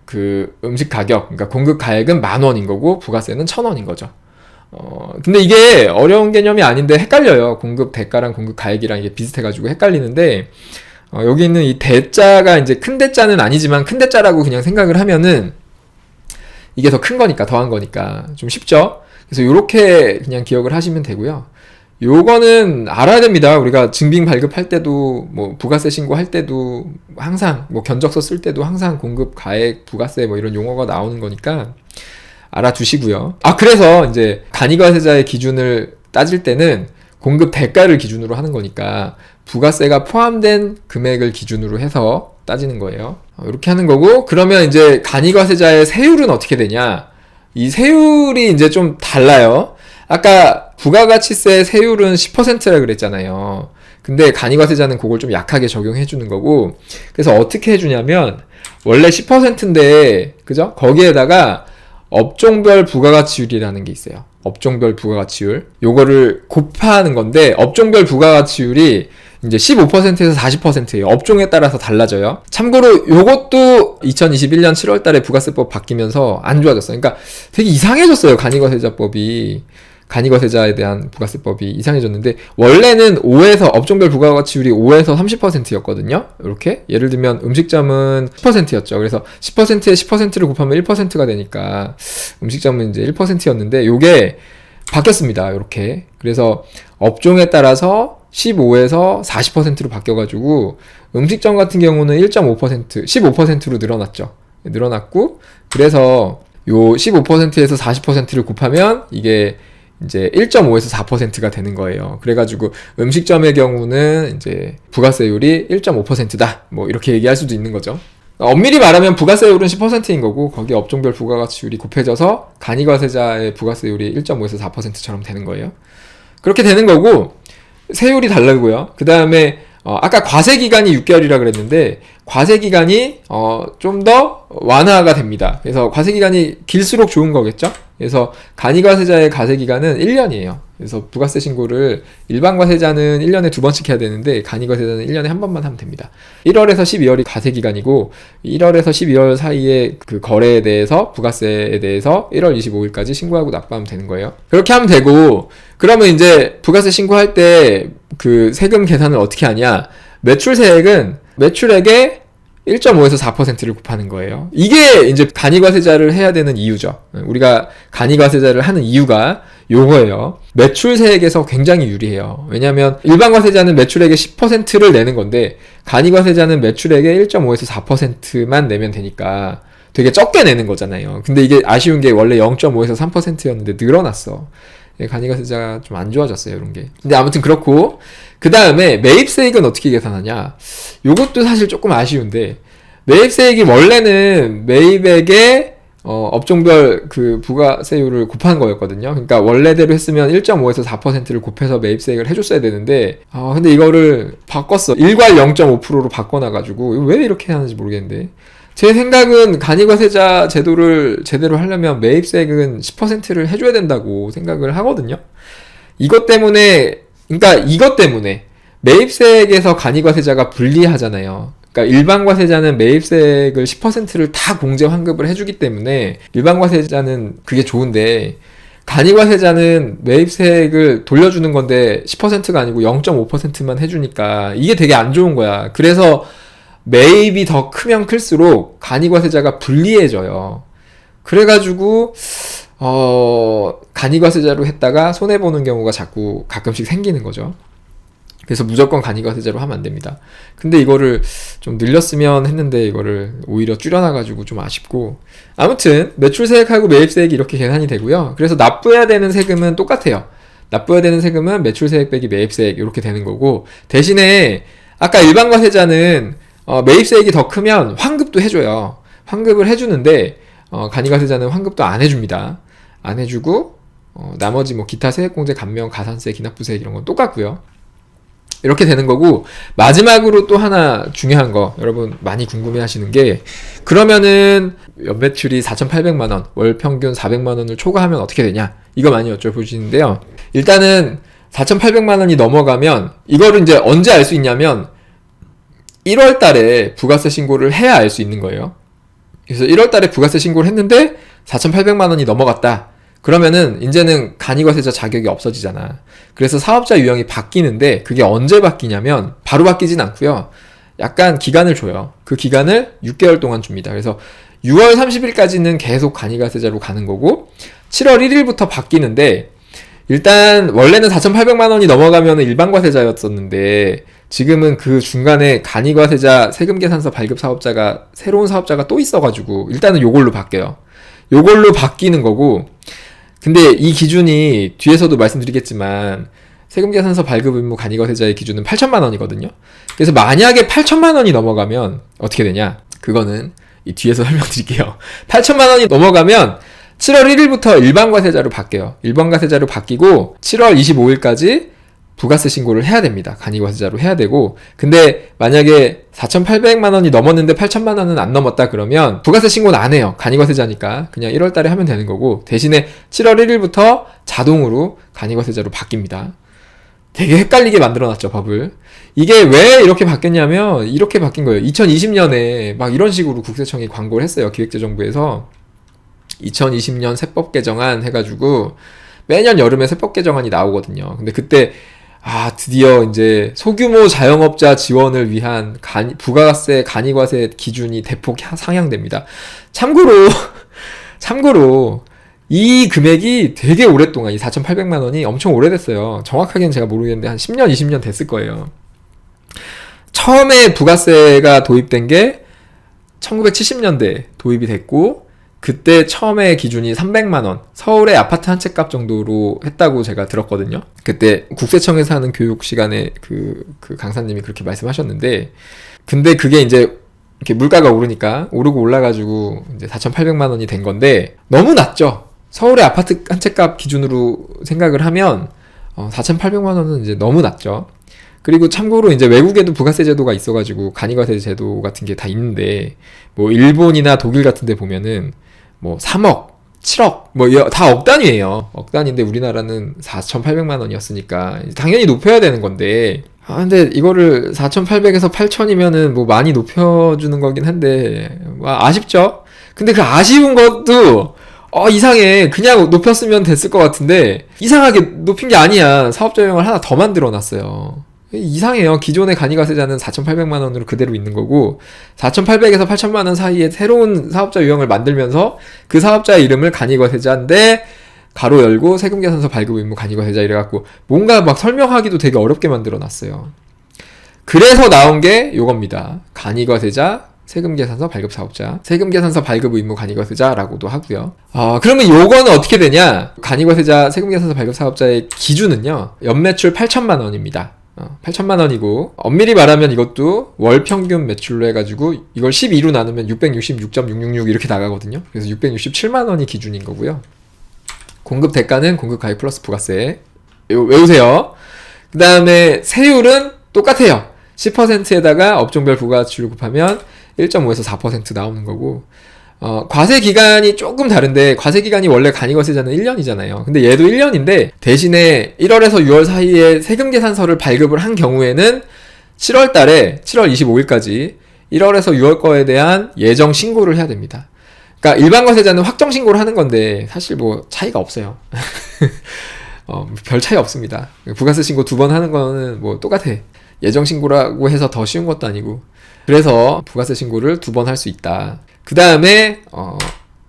A: 그 음식 가격, 그러니까 공급 가액은 10,000원인 거고, 부가세는 1,000원인 거죠. 근데 이게 어려운 개념이 아닌데 헷갈려요. 공급 대가랑 공급 가액이랑 이게 비슷해가지고 헷갈리는데, 여기 있는 이 대자가 이제 큰 대자는 아니지만 큰 대자라고 그냥 생각을 하면은 이게 더 큰 거니까, 더한 거니까 좀 쉽죠? 그래서 요렇게 그냥 기억을 하시면 되고요. 요거는 알아야 됩니다. 우리가 증빙 발급할 때도, 뭐 부가세 신고할 때도 항상, 뭐 견적서 쓸 때도 항상 공급 가액 부가세 뭐 이런 용어가 나오는 거니까 알아두시고요. 그래서 이제 간이가세자의 기준을 따질 때는 공급 대가를 기준으로 하는 거니까 부가세가 포함된 금액을 기준으로 해서 따지는 거예요. 이렇게 하는 거고, 그러면 이제 간이가세자의 세율은 어떻게 되냐? 이 세율이 이제 좀 달라요. 아까 부가가치세 세율은 10%라 그랬잖아요. 근데 간이가세자는 그걸 좀 약하게 적용해 주는 거고, 그래서 어떻게 해주냐면, 원래 10%인데, 그죠? 거기에다가 업종별 부가가치율이라는 게 있어요. 업종별 부가가치율. 요거를 곱하는 건데, 업종별 부가가치율이 이제 15%에서 40%예요. 업종에 따라서 달라져요. 참고로 요것도 2021년 7월 달에 부가세법 바뀌면서 안 좋아졌어요. 그러니까 되게 이상해졌어요. 간이가세자법이. 간이가세자에 대한 부가세법이 이상해졌는데, 원래는 5에서 업종별 부가가치율이 5에서 30%였거든요. 이렇게 예를 들면 음식점은 10%였죠. 그래서 10%에 10%를 곱하면 1%가 되니까 음식점은 이제 1%였는데 요게 바뀌었습니다. 이렇게. 그래서 업종에 따라서 15에서 40%로 바뀌어가지고 음식점 같은 경우는 1.5%, 15%로 늘어났죠. 늘어났고, 그래서 요 15%에서 40%를 곱하면 이게 이제 1.5에서 4%가 되는 거예요. 그래가지고 음식점의 경우는 이제 부가세율이 1.5%다. 뭐 이렇게 얘기할 수도 있는 거죠. 엄밀히 말하면 부가세율은 10%인 거고, 거기 업종별 부가가치율이 곱해져서 간이가세자의 부가세율이 1.5에서 4%처럼 되는 거예요. 그렇게 되는 거고, 세율이 다르고요. 그 다음에 아까 과세기간이 6개월이라 그랬는데, 과세기간이 좀 더 완화가 됩니다. 그래서 과세기간이 길수록 좋은 거겠죠? 그래서 간이가세자의 과세기간은 1년이에요. 그래서 부가세 신고를 일반 과세자는 1년에 2번씩 해야 되는데, 간이가세자는 1년에 한 번만 하면 됩니다. 1월에서 12월이 과세기간이고, 1월에서 12월 사이에 그 거래에 대해서, 부가세에 대해서 1월 25일까지 신고하고 납부하면 되는 거예요. 그렇게 하면 되고, 그러면 이제 부가세 신고할 때 그 세금 계산을 어떻게 하냐? 매출세액은 매출액의 1.5에서 4%를 곱하는 거예요. 이게 이제 간이가세자를 해야 되는 이유죠. 우리가 간이가세자를 하는 이유가 요거예요. 매출세액에서 굉장히 유리해요. 왜냐하면 일반 과세자는 매출액의 10%를 내는 건데, 간이가세자는 매출액의 1.5에서 4%만 내면 되니까 되게 적게 내는 거잖아요. 근데 이게 아쉬운 게 원래 0.5에서 3%였는데 늘어났어. 간이가세자가 좀 안 좋아졌어요, 이런 게. 근데 아무튼 그렇고, 그 다음에 매입세액은 어떻게 계산하냐? 요것도 사실 조금 아쉬운데, 매입세액이 원래는 매입액의 업종별 그 부가세율을 곱한 거였거든요. 그러니까 원래대로 했으면 1.5에서 4%를 곱해서 매입세액을 해줬어야 되는데, 근데 이거를 바꿨어. 일괄 0.5%로 바꿔놔가지고, 왜 이렇게 하는지 모르겠는데. 제 생각은 간이과세자 제도를 제대로 하려면 매입세액은 10%를 해줘야 된다고 생각을 하거든요. 이것 때문에 매입세액에서 간이과세자가 불리하잖아요. 그러니까 일반과세자는 매입세액을 10%를 다 공제 환급을 해주기 때문에 일반과세자는 그게 좋은데, 간이과세자는 매입세액을 돌려주는 건데 10%가 아니고 0.5%만 해주니까 이게 되게 안 좋은 거야. 그래서 매입이 더 크면 클수록 간이과세자가 불리해져요. 그래가지고 간이과세자로 했다가 손해보는 경우가 자꾸 가끔씩 생기는 거죠. 그래서 무조건 간이과세자로 하면 안 됩니다. 근데 이거를 좀 늘렸으면 했는데 이거를 오히려 줄여놔가지고 좀 아쉽고, 아무튼 매출세액하고 매입세액이 이렇게 계산이 되고요. 그래서 납부해야 되는 세금은 똑같아요. 납부해야 되는 세금은 매출세액 빼기 매입세액 이렇게 되는 거고, 대신에 아까 일반과세자는 매입세액이 더 크면 환급도 해줘요. 환급을 해주는데 간이과세자는 환급도 안 해줍니다. 안 해주고 나머지 뭐 기타 세액공제, 감면, 가산세, 기납부세액 이런 건 똑같고요. 이렇게 되는 거고, 마지막으로 또 하나 중요한 거 여러분 많이 궁금해 하시는 게, 그러면은 연매출이 4,800만원, 월 평균 400만원을 초과하면 어떻게 되냐, 이거 많이 여쭤보시는데요. 일단은 4,800만원이 넘어가면 이거를 이제 언제 알 수 있냐면 1월 달에 부가세 신고를 해야 알 수 있는 거예요. 그래서 1월 달에 부가세 신고를 했는데 4,800만원이 넘어갔다. 그러면은 이제는 간이과세자 자격이 없어지잖아. 그래서 사업자 유형이 바뀌는데, 그게 언제 바뀌냐면 바로 바뀌진 않고요. 약간 기간을 줘요. 그 기간을 6개월 동안 줍니다. 그래서 6월 30일까지는 계속 간이과세자로 가는 거고, 7월 1일부터 바뀌는데, 일단 원래는 4,800만원이 넘어가면 일반과세자였었는데 지금은 그 중간에 간이과세자 세금계산서 발급 사업자가, 새로운 사업자가 또 있어가지고 일단은 요걸로 바뀌어요. 요걸로 바뀌는 거고, 근데 이 기준이 뒤에서도 말씀드리겠지만 세금계산서 발급 의무 간이과세자의 기준은 8,000만원이거든요. 그래서 만약에 8,000만원이 넘어가면 어떻게 되냐, 그거는 이 뒤에서 설명드릴게요. 8,000만원이 넘어가면 7월 1일부터 일반과세자로 바뀌어요. 일반과세자로 바뀌고 7월 25일까지 부가세 신고를 해야 됩니다. 간이과세자로 해야 되고, 근데 만약에 4,800만원이 넘었는데 8,000만원은 안 넘었다 그러면 부가세 신고는 안 해요. 간이과세자니까 그냥 1월 달에 하면 되는 거고, 대신에 7월 1일부터 자동으로 간이과세자로 바뀝니다. 되게 헷갈리게 만들어놨죠, 법을. 이게 왜 이렇게 바뀌었냐면 이렇게 바뀐 거예요. 2020년에 막 이런 식으로 국세청이 광고를 했어요. 기획재정부에서 2020년 세법 개정안 해가지고 매년 여름에 세법 개정안이 나오거든요. 근데 그때 드디어 이제 소규모 자영업자 지원을 위한 부가세, 간이과세 기준이 대폭 상향됩니다. 참고로 이 금액이 되게 오랫동안, 이 4,800만 원이 엄청 오래됐어요. 정확하게는 제가 모르겠는데 한 10년, 20년 됐을 거예요. 처음에 부가세가 도입된 게 1970년대 도입이 됐고, 그때 처음에 기준이 300만원, 서울의 아파트 한 채 값 정도로 했다고 제가 들었거든요. 그때 국세청에서 하는 교육 시간에 그 강사님이 그렇게 말씀하셨는데, 근데 그게 이제 이렇게 물가가 오르니까 오르고 올라가지고 이제 4,800만원이 된 건데, 너무 낮죠? 서울의 아파트 한 채 값 기준으로 생각을 하면 4,800만원은 이제 너무 낮죠. 그리고 참고로 이제 외국에도 부가세 제도가 있어가지고 간이과세 제도 같은 게 다 있는데, 뭐 일본이나 독일 같은 데 보면은 뭐 3억, 7억, 뭐 다 억 단위예요. 억 단위인데 우리나라는 4,800만 원이었으니까 당연히 높여야 되는 건데, 근데 이거를 4,800에서 8,000이면은 뭐 많이 높여주는 거긴 한데, 아쉽죠? 근데 그 아쉬운 것도 이상해. 그냥 높였으면 됐을 것 같은데 이상하게 높인 게 아니야. 사업자 유형을 하나 더 만들어 놨어요. 이상해요. 기존의 간이과세자는 4,800만 원으로 그대로 있는 거고, 4,800에서 8,000만 원 사이에 새로운 사업자 유형을 만들면서 그 사업자의 이름을 간이과세자인데 가로 열고 세금계산서 발급 의무 간이과세자 이래갖고 뭔가 막 설명하기도 되게 어렵게 만들어 놨어요. 그래서 나온 게 요겁니다. 간이과세자, 세금계산서 발급사업자, 세금계산서 발급 의무 간이과세자라고도 하고요. 그러면 요거는 어떻게 되냐? 간이과세자, 세금계산서 발급사업자의 기준은요, 연매출 8,000만 원입니다. 8천만 원이고 엄밀히 말하면 이것도 월 평균 매출로 해가지고 이걸 12로 나누면 666.666 이렇게 나가거든요. 그래서 667만 원이 기준인 거고요. 공급 대가는 공급 가입 플러스 부가세. 이거 외우세요. 그 다음에 세율은 똑같아요. 10%에다가 업종별 부가가치를 곱하면 1.5에서 4% 나오는 거고, 과세 기간이 조금 다른데, 과세 기간이 원래 간이거세자는 1년이잖아요. 근데 얘도 1년인데, 대신에 1월에서 6월 사이에 세금 계산서를 발급을 한 경우에는 7월 달에, 7월 25일까지 1월에서 6월 거에 대한 예정 신고를 해야 됩니다. 그러니까 일반 과세자는 확정 신고를 하는 건데, 사실 뭐 차이가 없어요. 별 차이 없습니다. 부가세 신고 2번 하는 거는 뭐 똑같아. 예정 신고라고 해서 더 쉬운 것도 아니고. 그래서 부가세 신고를 2번 할 수 있다. 그 다음에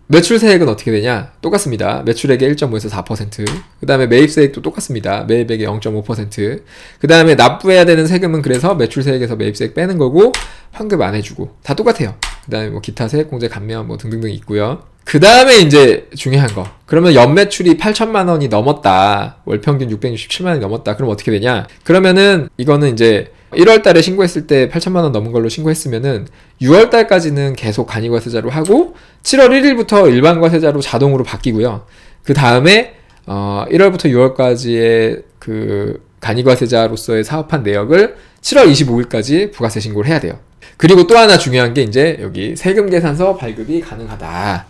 A: 매출세액은 어떻게 되냐? 똑같습니다. 매출액의 1.5에서 4%. 그 다음에 매입세액도 똑같습니다. 매입액의 0.5%. 그 다음에 납부해야 되는 세금은 그래서 매출세액에서 매입세액 빼는 거고, 환급 안 해주고 다 똑같아요. 그 다음에 뭐 기타 세액공제 감면 뭐 등등등 있고요. 그 다음에 이제 중요한 거. 그러면 연매출이 8천만 원이 넘었다. 월평균 667만 원이 넘었다. 그럼 어떻게 되냐? 그러면은 이거는 이제 1월 달에 신고했을 때 8천만 원 넘은 걸로 신고했으면은 6월 달까지는 계속 간이과세자로 하고 7월 1일부터 일반과세자로 자동으로 바뀌고요. 그 다음에 1월부터 6월까지의 그 간이과세자로서의 사업한 내역을 7월 25일까지 부가세 신고를 해야 돼요. 그리고 또 하나 중요한 게 이제 여기 세금 계산서 발급이 가능하다.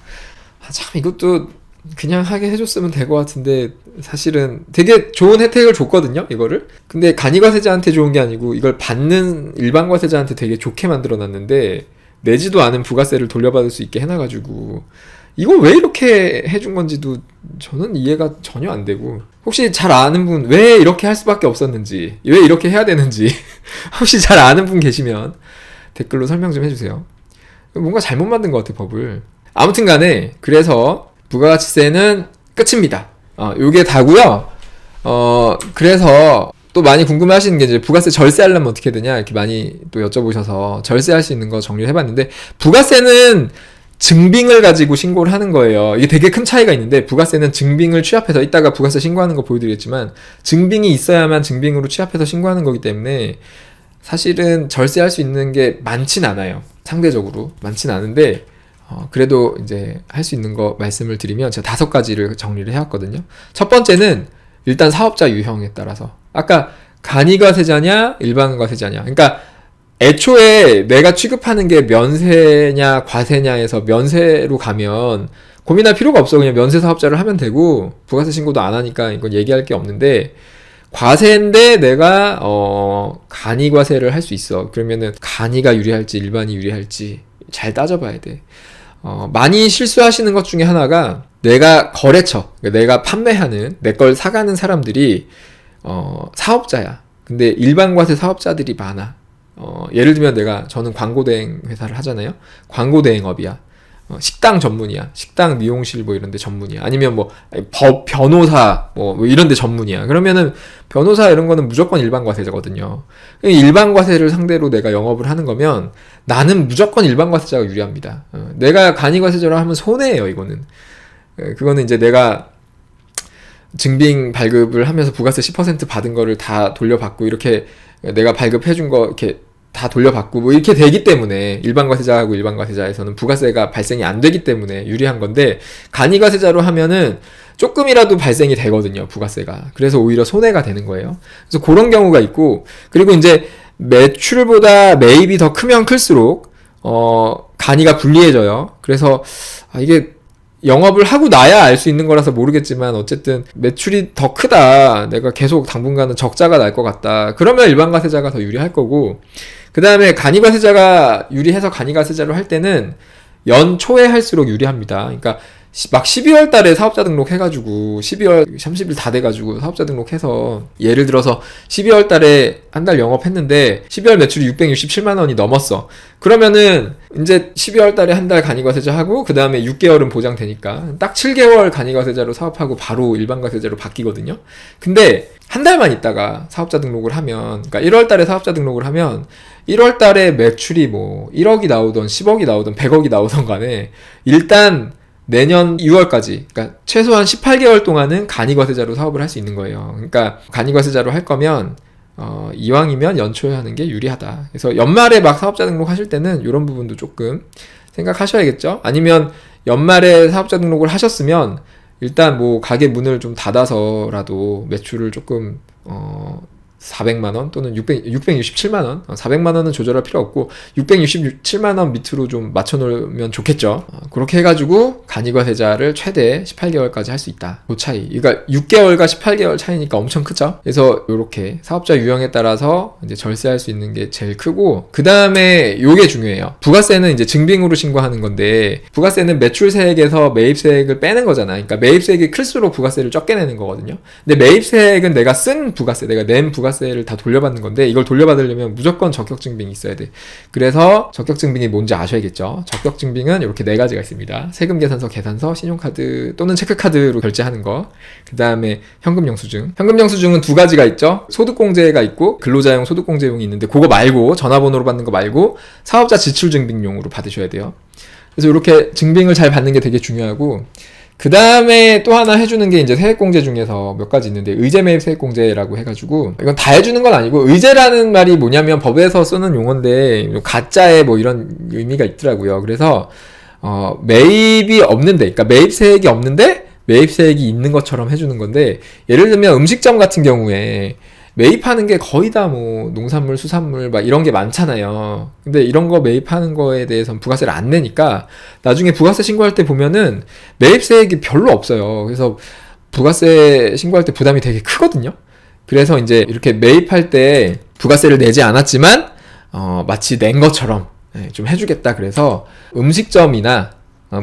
A: 참 이것도 그냥 하게 해줬으면 될 것 같은데 사실은 되게 좋은 혜택을 줬거든요, 이거를. 근데 간이과세자한테 좋은 게 아니고 이걸 받는 일반과세자한테 되게 좋게 만들어놨는데 내지도 않은 부가세를 돌려받을 수 있게 해놔가지고 이걸 왜 이렇게 해준 건지도 저는 이해가 전혀 안 되고, 혹시 잘 아는 분 왜 이렇게 할 수밖에 없었는지, 왜 이렇게 해야 되는지 혹시 잘 아는 분 계시면 댓글로 설명 좀 해주세요. 뭔가 잘못 만든 것 같아, 법을. 아무튼 간에 그래서 부가가치세는 끝입니다. 요게 다고요. 그래서 또 많이 궁금해하시는 게 이제 부가세 절세하려면 어떻게 되냐 이렇게 많이 또 여쭤보셔서 절세할 수 있는 거 정리를 해봤는데, 부가세는 증빙을 가지고 신고를 하는 거예요. 이게 되게 큰 차이가 있는데, 부가세는 증빙을 취합해서, 이따가 부가세 신고하는 거 보여드리겠지만 증빙이 있어야만 증빙으로 취합해서 신고하는 거기 때문에 사실은 절세할 수 있는 게 많진 않아요. 상대적으로 많진 않은데 그래도 이제 할 수 있는 거 말씀을 드리면 제가 5가지를 정리를 해왔거든요. 첫 번째는 일단 사업자 유형에 따라서, 아까 간이과세자냐 일반과세자냐, 그러니까 애초에 내가 취급하는 게 면세냐 과세냐에서 면세로 가면 고민할 필요가 없어. 그냥 면세 사업자를 하면 되고 부가세 신고도 안 하니까 이건 얘기할 게 없는데, 과세인데 내가 간이과세를 할 수 있어. 그러면은 간이가 유리할지 일반이 유리할지 잘 따져봐야 돼. 많이 실수하시는 것 중에 하나가, 내가 거래처, 내가 판매하는, 내 걸 사가는 사람들이 사업자야. 근데 일반과세 사업자들이 많아. 예를 들면 저는 광고대행 회사를 하잖아요. 광고대행업이야. 식당 전문이야. 식당, 미용실 뭐 이런 데 전문이야. 아니면 뭐 변호사 뭐 이런 데 전문이야. 그러면은 변호사 이런 거는 무조건 일반과세자거든요. 일반과세를 상대로 내가 영업을 하는 거면 나는 무조건 일반과세자가 유리합니다. 내가 간이과세자로 하면 손해예요, 이거는. 그거는 이제 내가 증빙 발급을 하면서 부가세 10% 받은 거를 다 돌려받고, 이렇게 내가 발급해준 거 이렇게 다 돌려받고 뭐 이렇게 되기 때문에, 일반과세자하고 일반과세자에서는 부가세가 발생이 안 되기 때문에 유리한 건데, 간이과세자로 하면은 조금이라도 발생이 되거든요, 부가세가. 그래서 오히려 손해가 되는 거예요. 그래서 그런 경우가 있고, 그리고 이제 매출보다 매입이 더 크면 클수록 간이가 불리해져요. 그래서 이게 영업을 하고 나야 알 수 있는 거라서 모르겠지만, 어쨌든 매출이 더 크다, 내가 계속 당분간은 적자가 날 것 같다, 그러면 일반과세자가 더 유리할 거고, 그 다음에 간이과세자가 유리해서 간이과세자로 할 때는 연초에 할수록 유리합니다. 그러니까 막 12월 달에 사업자 등록해가지고 12월 30일 다 돼가지고 사업자 등록해서, 예를 들어서 12월 달에 한 달 영업했는데 12월 매출이 667만 원이 넘었어. 그러면은 이제 12월 달에 한 달 간이과세자 하고 그 다음에 6개월은 보장되니까 딱 7개월 간이과세자로 사업하고 바로 일반과세자로 바뀌거든요. 근데 한 달만 있다가 사업자 등록을 하면, 그러니까 1월 달에 사업자 등록을 하면 1월 달에 매출이 뭐 1억이 나오던 10억이 나오던 100억이 나오던 간에 일단 내년 6월까지, 그러니까 최소한 18개월 동안은 간이과세자로 사업을 할 수 있는 거예요. 그러니까 간이과세자로 할 거면 이왕이면 연초에 하는 게 유리하다. 그래서 연말에 막 사업자 등록하실 때는 이런 부분도 조금 생각하셔야겠죠. 아니면 연말에 사업자 등록을 하셨으면 일단 뭐 가게 문을 좀 닫아서라도 매출을 조금 400만원 또는 667만원 400만원은 조절할 필요 없고 667만원 밑으로 좀 맞춰놓으면 좋겠죠. 그렇게 해가지고 간이과세자를 최대 18개월까지 할 수 있다. 그 차이. 그러니까 6개월과 18개월 차이니까 엄청 크죠. 그래서 이렇게 사업자 유형에 따라서 이제 절세할 수 있는 게 제일 크고, 그 다음에 요게 중요해요. 부가세는 이제 증빙으로 신고하는 건데, 부가세는 매출세액에서 매입세액을 빼는 거잖아. 그러니까 매입세액이 클수록 부가세를 적게 내는 거거든요. 근데 매입세액은 내가 쓴 부가세, 내가 낸 부가세를 다 돌려받는 건데, 이걸 돌려받으려면 무조건 적격증빙이 있어야 돼. 그래서 적격증빙이 뭔지 아셔야겠죠. 적격증빙은 이렇게 네 가지가 있습니다. 세금계산서, 계산서, 신용카드 또는 체크카드로 결제하는 거. 그 다음에 현금영수증. 현금영수증은 두 가지가 있죠. 소득공제가 있고 근로자용 소득공제용이 있는데, 그거 말고, 전화번호로 받는 거 말고 사업자 지출증빙용으로 받으셔야 돼요. 그래서 이렇게 증빙을 잘 받는 게 되게 중요하고, 그 다음에 또 하나 해주는 게 이제 세액공제 중에서 몇 가지 있는데, 의제매입 세액공제라고 해가지고, 이건 다 해주는 건 아니고, 의제라는 말이 뭐냐면 법에서 쓰는 용어인데 가짜의 뭐 이런 의미가 있더라고요. 그래서 매입이 없는데, 그러니까 매입세액이 없는데 매입세액이 있는 것처럼 해주는 건데, 예를 들면 음식점 같은 경우에 매입하는 게 거의 다 뭐 농산물, 수산물 막 이런 게 많잖아요. 근데 이런 거 매입하는 거에 대해서는 부가세를 안 내니까 나중에 부가세 신고할 때 보면은 매입세액이 별로 없어요. 그래서 부가세 신고할 때 부담이 되게 크거든요. 그래서 이제 이렇게 매입할 때 부가세를 내지 않았지만 마치 낸 것처럼 좀 해주겠다. 그래서 음식점이나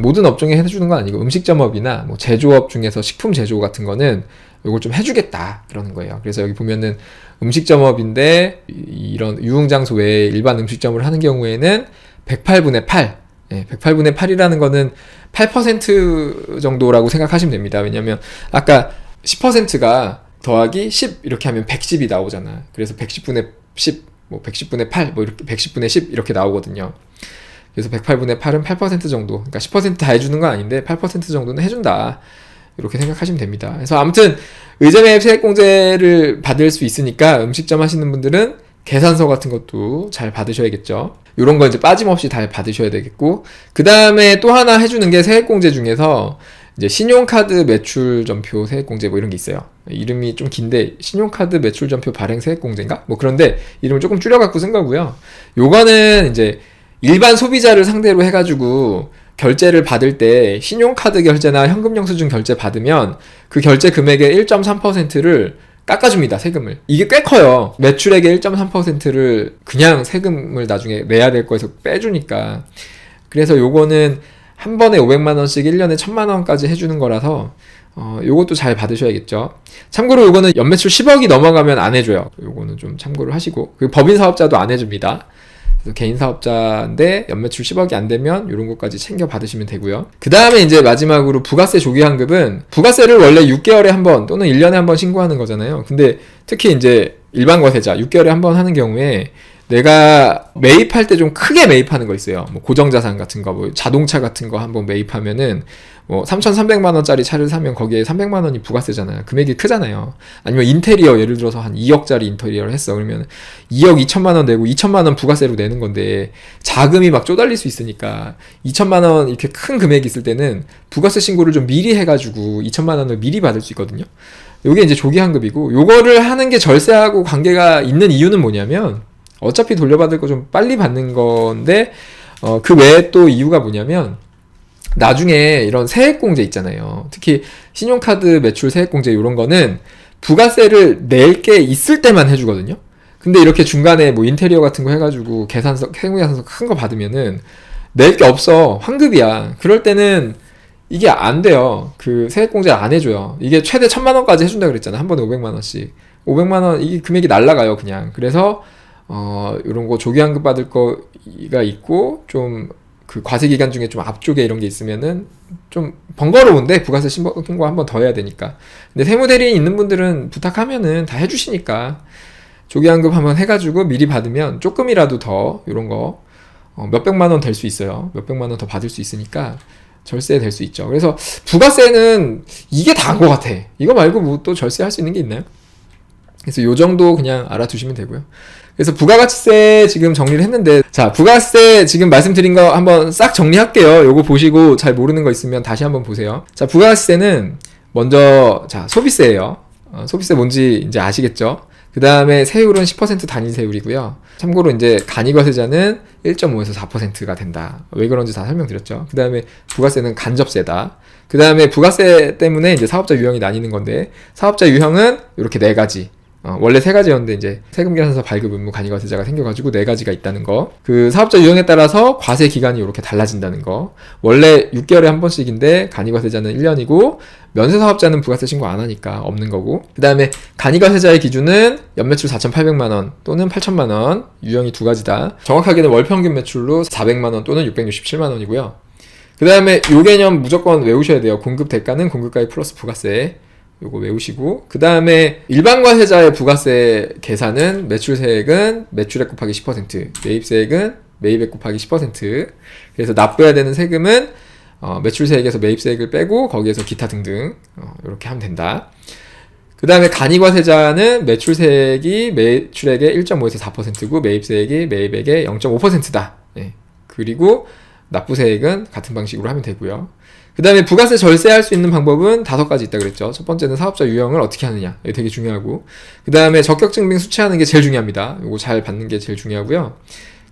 A: 모든 업종에 해주는 건 아니고, 음식점업이나 뭐 제조업 중에서 식품 제조 같은 거는 이걸 좀 해주겠다 그러는 거예요. 그래서 여기 보면은 음식점업인데 이런 유흥장소 외에 일반 음식점을 하는 경우에는 108분의 8, 108분의 8이라는 거는 8% 정도라고 생각하시면 됩니다. 왜냐면 아까 10%가 더하기 10 이렇게 하면 110이 나오잖아. 그래서 110분의 10, 뭐 110분의 8, 뭐 이렇게 110분의 10 이렇게 나오거든요. 그래서 108분의 8은 8% 정도, 그러니까 10% 다 해주는 건 아닌데 8% 정도는 해준다, 이렇게 생각하시면 됩니다. 그래서 아무튼 의제매입 세액공제를 받을 수 있으니까 음식점 하시는 분들은 계산서 같은 것도 잘 받으셔야겠죠. 이런 거 이제 빠짐없이 다 받으셔야 되겠고, 그 다음에 또 하나 해주는 게 세액공제 중에서 이제 신용카드 매출전표 세액공제 뭐 이런 게 있어요. 이름이 좀 긴데 신용카드 매출전표 발행 세액공제인가? 뭐 그런데 이름을 조금 줄여갖고 쓴 거고요. 요거는 이제 일반 소비자를 상대로 해가지고 결제를 받을 때 신용카드 결제나 현금영수증 결제 받으면 그 결제 금액의 1.3%를 깎아줍니다, 세금을. 이게 꽤 커요. 매출액의 1.3%를 그냥 세금을 나중에 내야 될 거에서 빼주니까. 그래서 요거는 한 번에 500만원씩 1년에 1000만원까지 해주는 거라서 요것도 잘 받으셔야겠죠. 참고로 요거는 연매출 10억이 넘어가면 안 해줘요. 요거는 좀 참고를 하시고, 그리고 법인 사업자도 안 해줍니다. 그래서 개인 사업자인데 연매출 10억이 안 되면 이런 것까지 챙겨 받으시면 되고요. 그 다음에 이제 마지막으로 부가세 조기환급은, 부가세를 원래 6개월에 한 번 또는 1년에 한 번 신고하는 거잖아요. 근데 특히 이제 일반 과세자 6개월에 한 번 하는 경우에 내가 매입할 때 좀 크게 매입하는 거 있어요. 뭐 고정자산 같은 거, 뭐 자동차 같은 거 한번 매입하면은 뭐 3,300만원짜리 차를 사면 거기에 300만원이 부가세잖아요. 금액이 크잖아요. 아니면 인테리어, 예를 들어서 한 2억짜리 인테리어를 했어. 그러면 2억 2천만원 내고 2천만원 부가세로 내는 건데 자금이 막 쪼달릴 수 있으니까 2천만원 이렇게 큰 금액이 있을 때는 부가세 신고를 좀 미리 해가지고 2천만원을 미리 받을 수 있거든요. 요게 이제 조기환급이고, 요거를 하는 게 절세하고 관계가 있는 이유는 뭐냐면, 어차피 돌려받을 거 좀 빨리 받는 건데, 그 외에 또 이유가 뭐냐면, 나중에 이런 세액공제 있잖아요. 특히 신용카드 매출 세액공제 이런 거는 부가세를 낼 게 있을 때만 해주거든요. 근데 이렇게 중간에 뭐 인테리어 같은 거 해가지고 세무계산서 큰 거 받으면은 낼 게 없어. 환급이야. 그럴 때는 이게 안 돼요. 그 세액공제를 안 해줘요. 이게 최대 1000만원까지 해준다 그랬잖아. 한 번에 500만원씩. 500만원, 이게 금액이 날라가요, 그냥. 그래서, 요런 거 조기환급 받을 거가 있고, 좀, 그 과세기간 중에 좀 앞쪽에 이런 게 있으면은 좀 번거로운데, 부가세 신고 한 번 더 해야 되니까. 근데 세무대리인 있는 분들은 부탁하면은 다 해주시니까, 조기환급 한번 해가지고 미리 받으면 조금이라도 더, 요런 거, 몇백만원 될 수 있어요. 몇백만원 더 받을 수 있으니까, 절세 될 수 있죠. 그래서 부가세는 이게 다인 것 같아. 이거 말고 뭐 또 절세할 수 있는 게 있나요? 그래서 요 정도 그냥 알아두시면 되고요. 그래서 부가가치세 지금 정리를 했는데, 자, 부가세 지금 말씀드린 거 한번 싹 정리할게요. 요거 보시고 잘 모르는 거 있으면 다시 한번 보세요. 자, 부가가치세는 먼저, 자, 소비세예요. 소비세 뭔지 이제 아시겠죠? 그 다음에 세율은 10% 단위 세율이고요. 참고로 이제 간이과세자는 1.5에서 4%가 된다. 왜 그런지 다 설명드렸죠. 그 다음에 부가세는 간접세다. 그 다음에 부가세 때문에 이제 사업자 유형이 나뉘는 건데, 사업자 유형은 이렇게 4가지. 원래 3가지였는데 이제 세금 계산서 발급 의무 간이과세자가 생겨가지고 4가지가 있다는 거. 그 사업자 유형에 따라서 과세 기간이 이렇게 달라진다는 거. 원래 6개월에 한 번씩인데 간이과세자는 1년이고 면세 사업자는 부가세 신고 안 하니까 없는 거고. 그 다음에 간이과세자의 기준은 연매출 4,800만 원 또는 8,000만 원. 유형이 2가지다. 정확하게는 월평균 매출로 400만 원 또는 667만 원이고요. 그 다음에 요 개념 무조건 외우셔야 돼요. 공급 대가는 공급가액 플러스 부가세. 요거 외우시고, 그 다음에 일반과세자의 부가세 계산은 매출세액은 매출액 곱하기 10%, 매입세액은 매입액 곱하기 10%. 그래서 납부해야 되는 세금은 매출세액에서 매입세액을 빼고 거기에서 기타 등등 이렇게 하면 된다. 그 다음에 간이과세자는 매출세액이 매출액의 1.5에서 4%고 매입세액이 매입액의 0.5%다. 예. 그리고 납부세액은 같은 방식으로 하면 되고요. 그 다음에 부가세 절세할 수 있는 방법은 5가지 있다 그랬죠. 첫 번째는 사업자 유형을 어떻게 하느냐. 이게 되게 중요하고. 그 다음에 적격증빙 수취하는 게 제일 중요합니다. 이거 잘 받는 게 제일 중요하고요.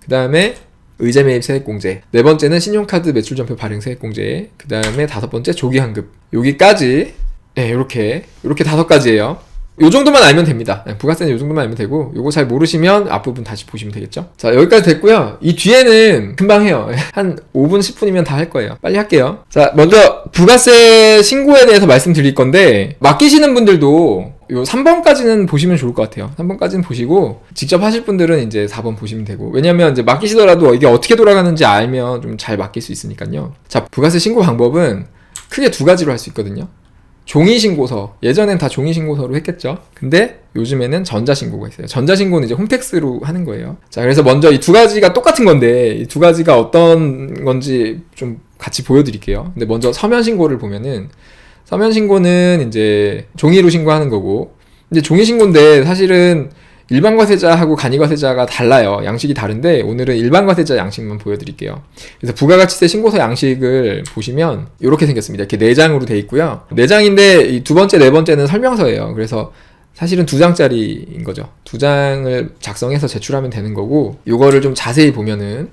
A: 그 다음에 의제 매입 세액공제. 4번째는 신용카드 매출전표 발행 세액공제. 그 다음에 5번째 조기환급. 여기까지, 예, 요렇게 5가지예요. 요 정도만 알면 됩니다. 부가세는 요 정도만 알면 되고, 요거 잘 모르시면 앞부분 다시 보시면 되겠죠. 자, 여기까지 됐고요. 이 뒤에는 금방 해요. 한 5분, 10분이면 다 할 거예요. 빨리 할게요. 자, 먼저 부가세 신고에 대해서 말씀드릴 건데, 맡기시는 분들도 요 3번까지는 보시면 좋을 것 같아요. 3번까지는 보시고, 직접 하실 분들은 이제 4번 보시면 되고, 왜냐면 이제 맡기시더라도 이게 어떻게 돌아가는지 알면 좀 잘 맡길 수 있으니까요. 자, 부가세 신고 방법은 크게 2가지로 할 수 있거든요. 종이신고서, 예전엔 다 종이신고서로 했겠죠. 근데 요즘에는 전자신고가 있어요. 전자신고는 이제 홈택스로 하는 거예요. 자, 그래서 먼저 이 2가지가 똑같은 건데, 이 2가지가 어떤 건지 좀 같이 보여드릴게요. 근데 먼저 서면신고를 보면은, 서면신고는 이제 종이로 신고하는 거고, 이제 종이신고인데 사실은 일반과세자하고 간이과세자가 달라요. 양식이 다른데 오늘은 일반과세자 양식만 보여드릴게요. 그래서 부가가치세 신고서 양식을 보시면 이렇게 생겼습니다. 이렇게 4장으로 돼 있고요. 4장인데 이 2번째, 4번째는 설명서예요. 그래서 사실은 2장짜리인 거죠. 2장을 작성해서 제출하면 되는 거고, 요거를 좀 자세히 보면은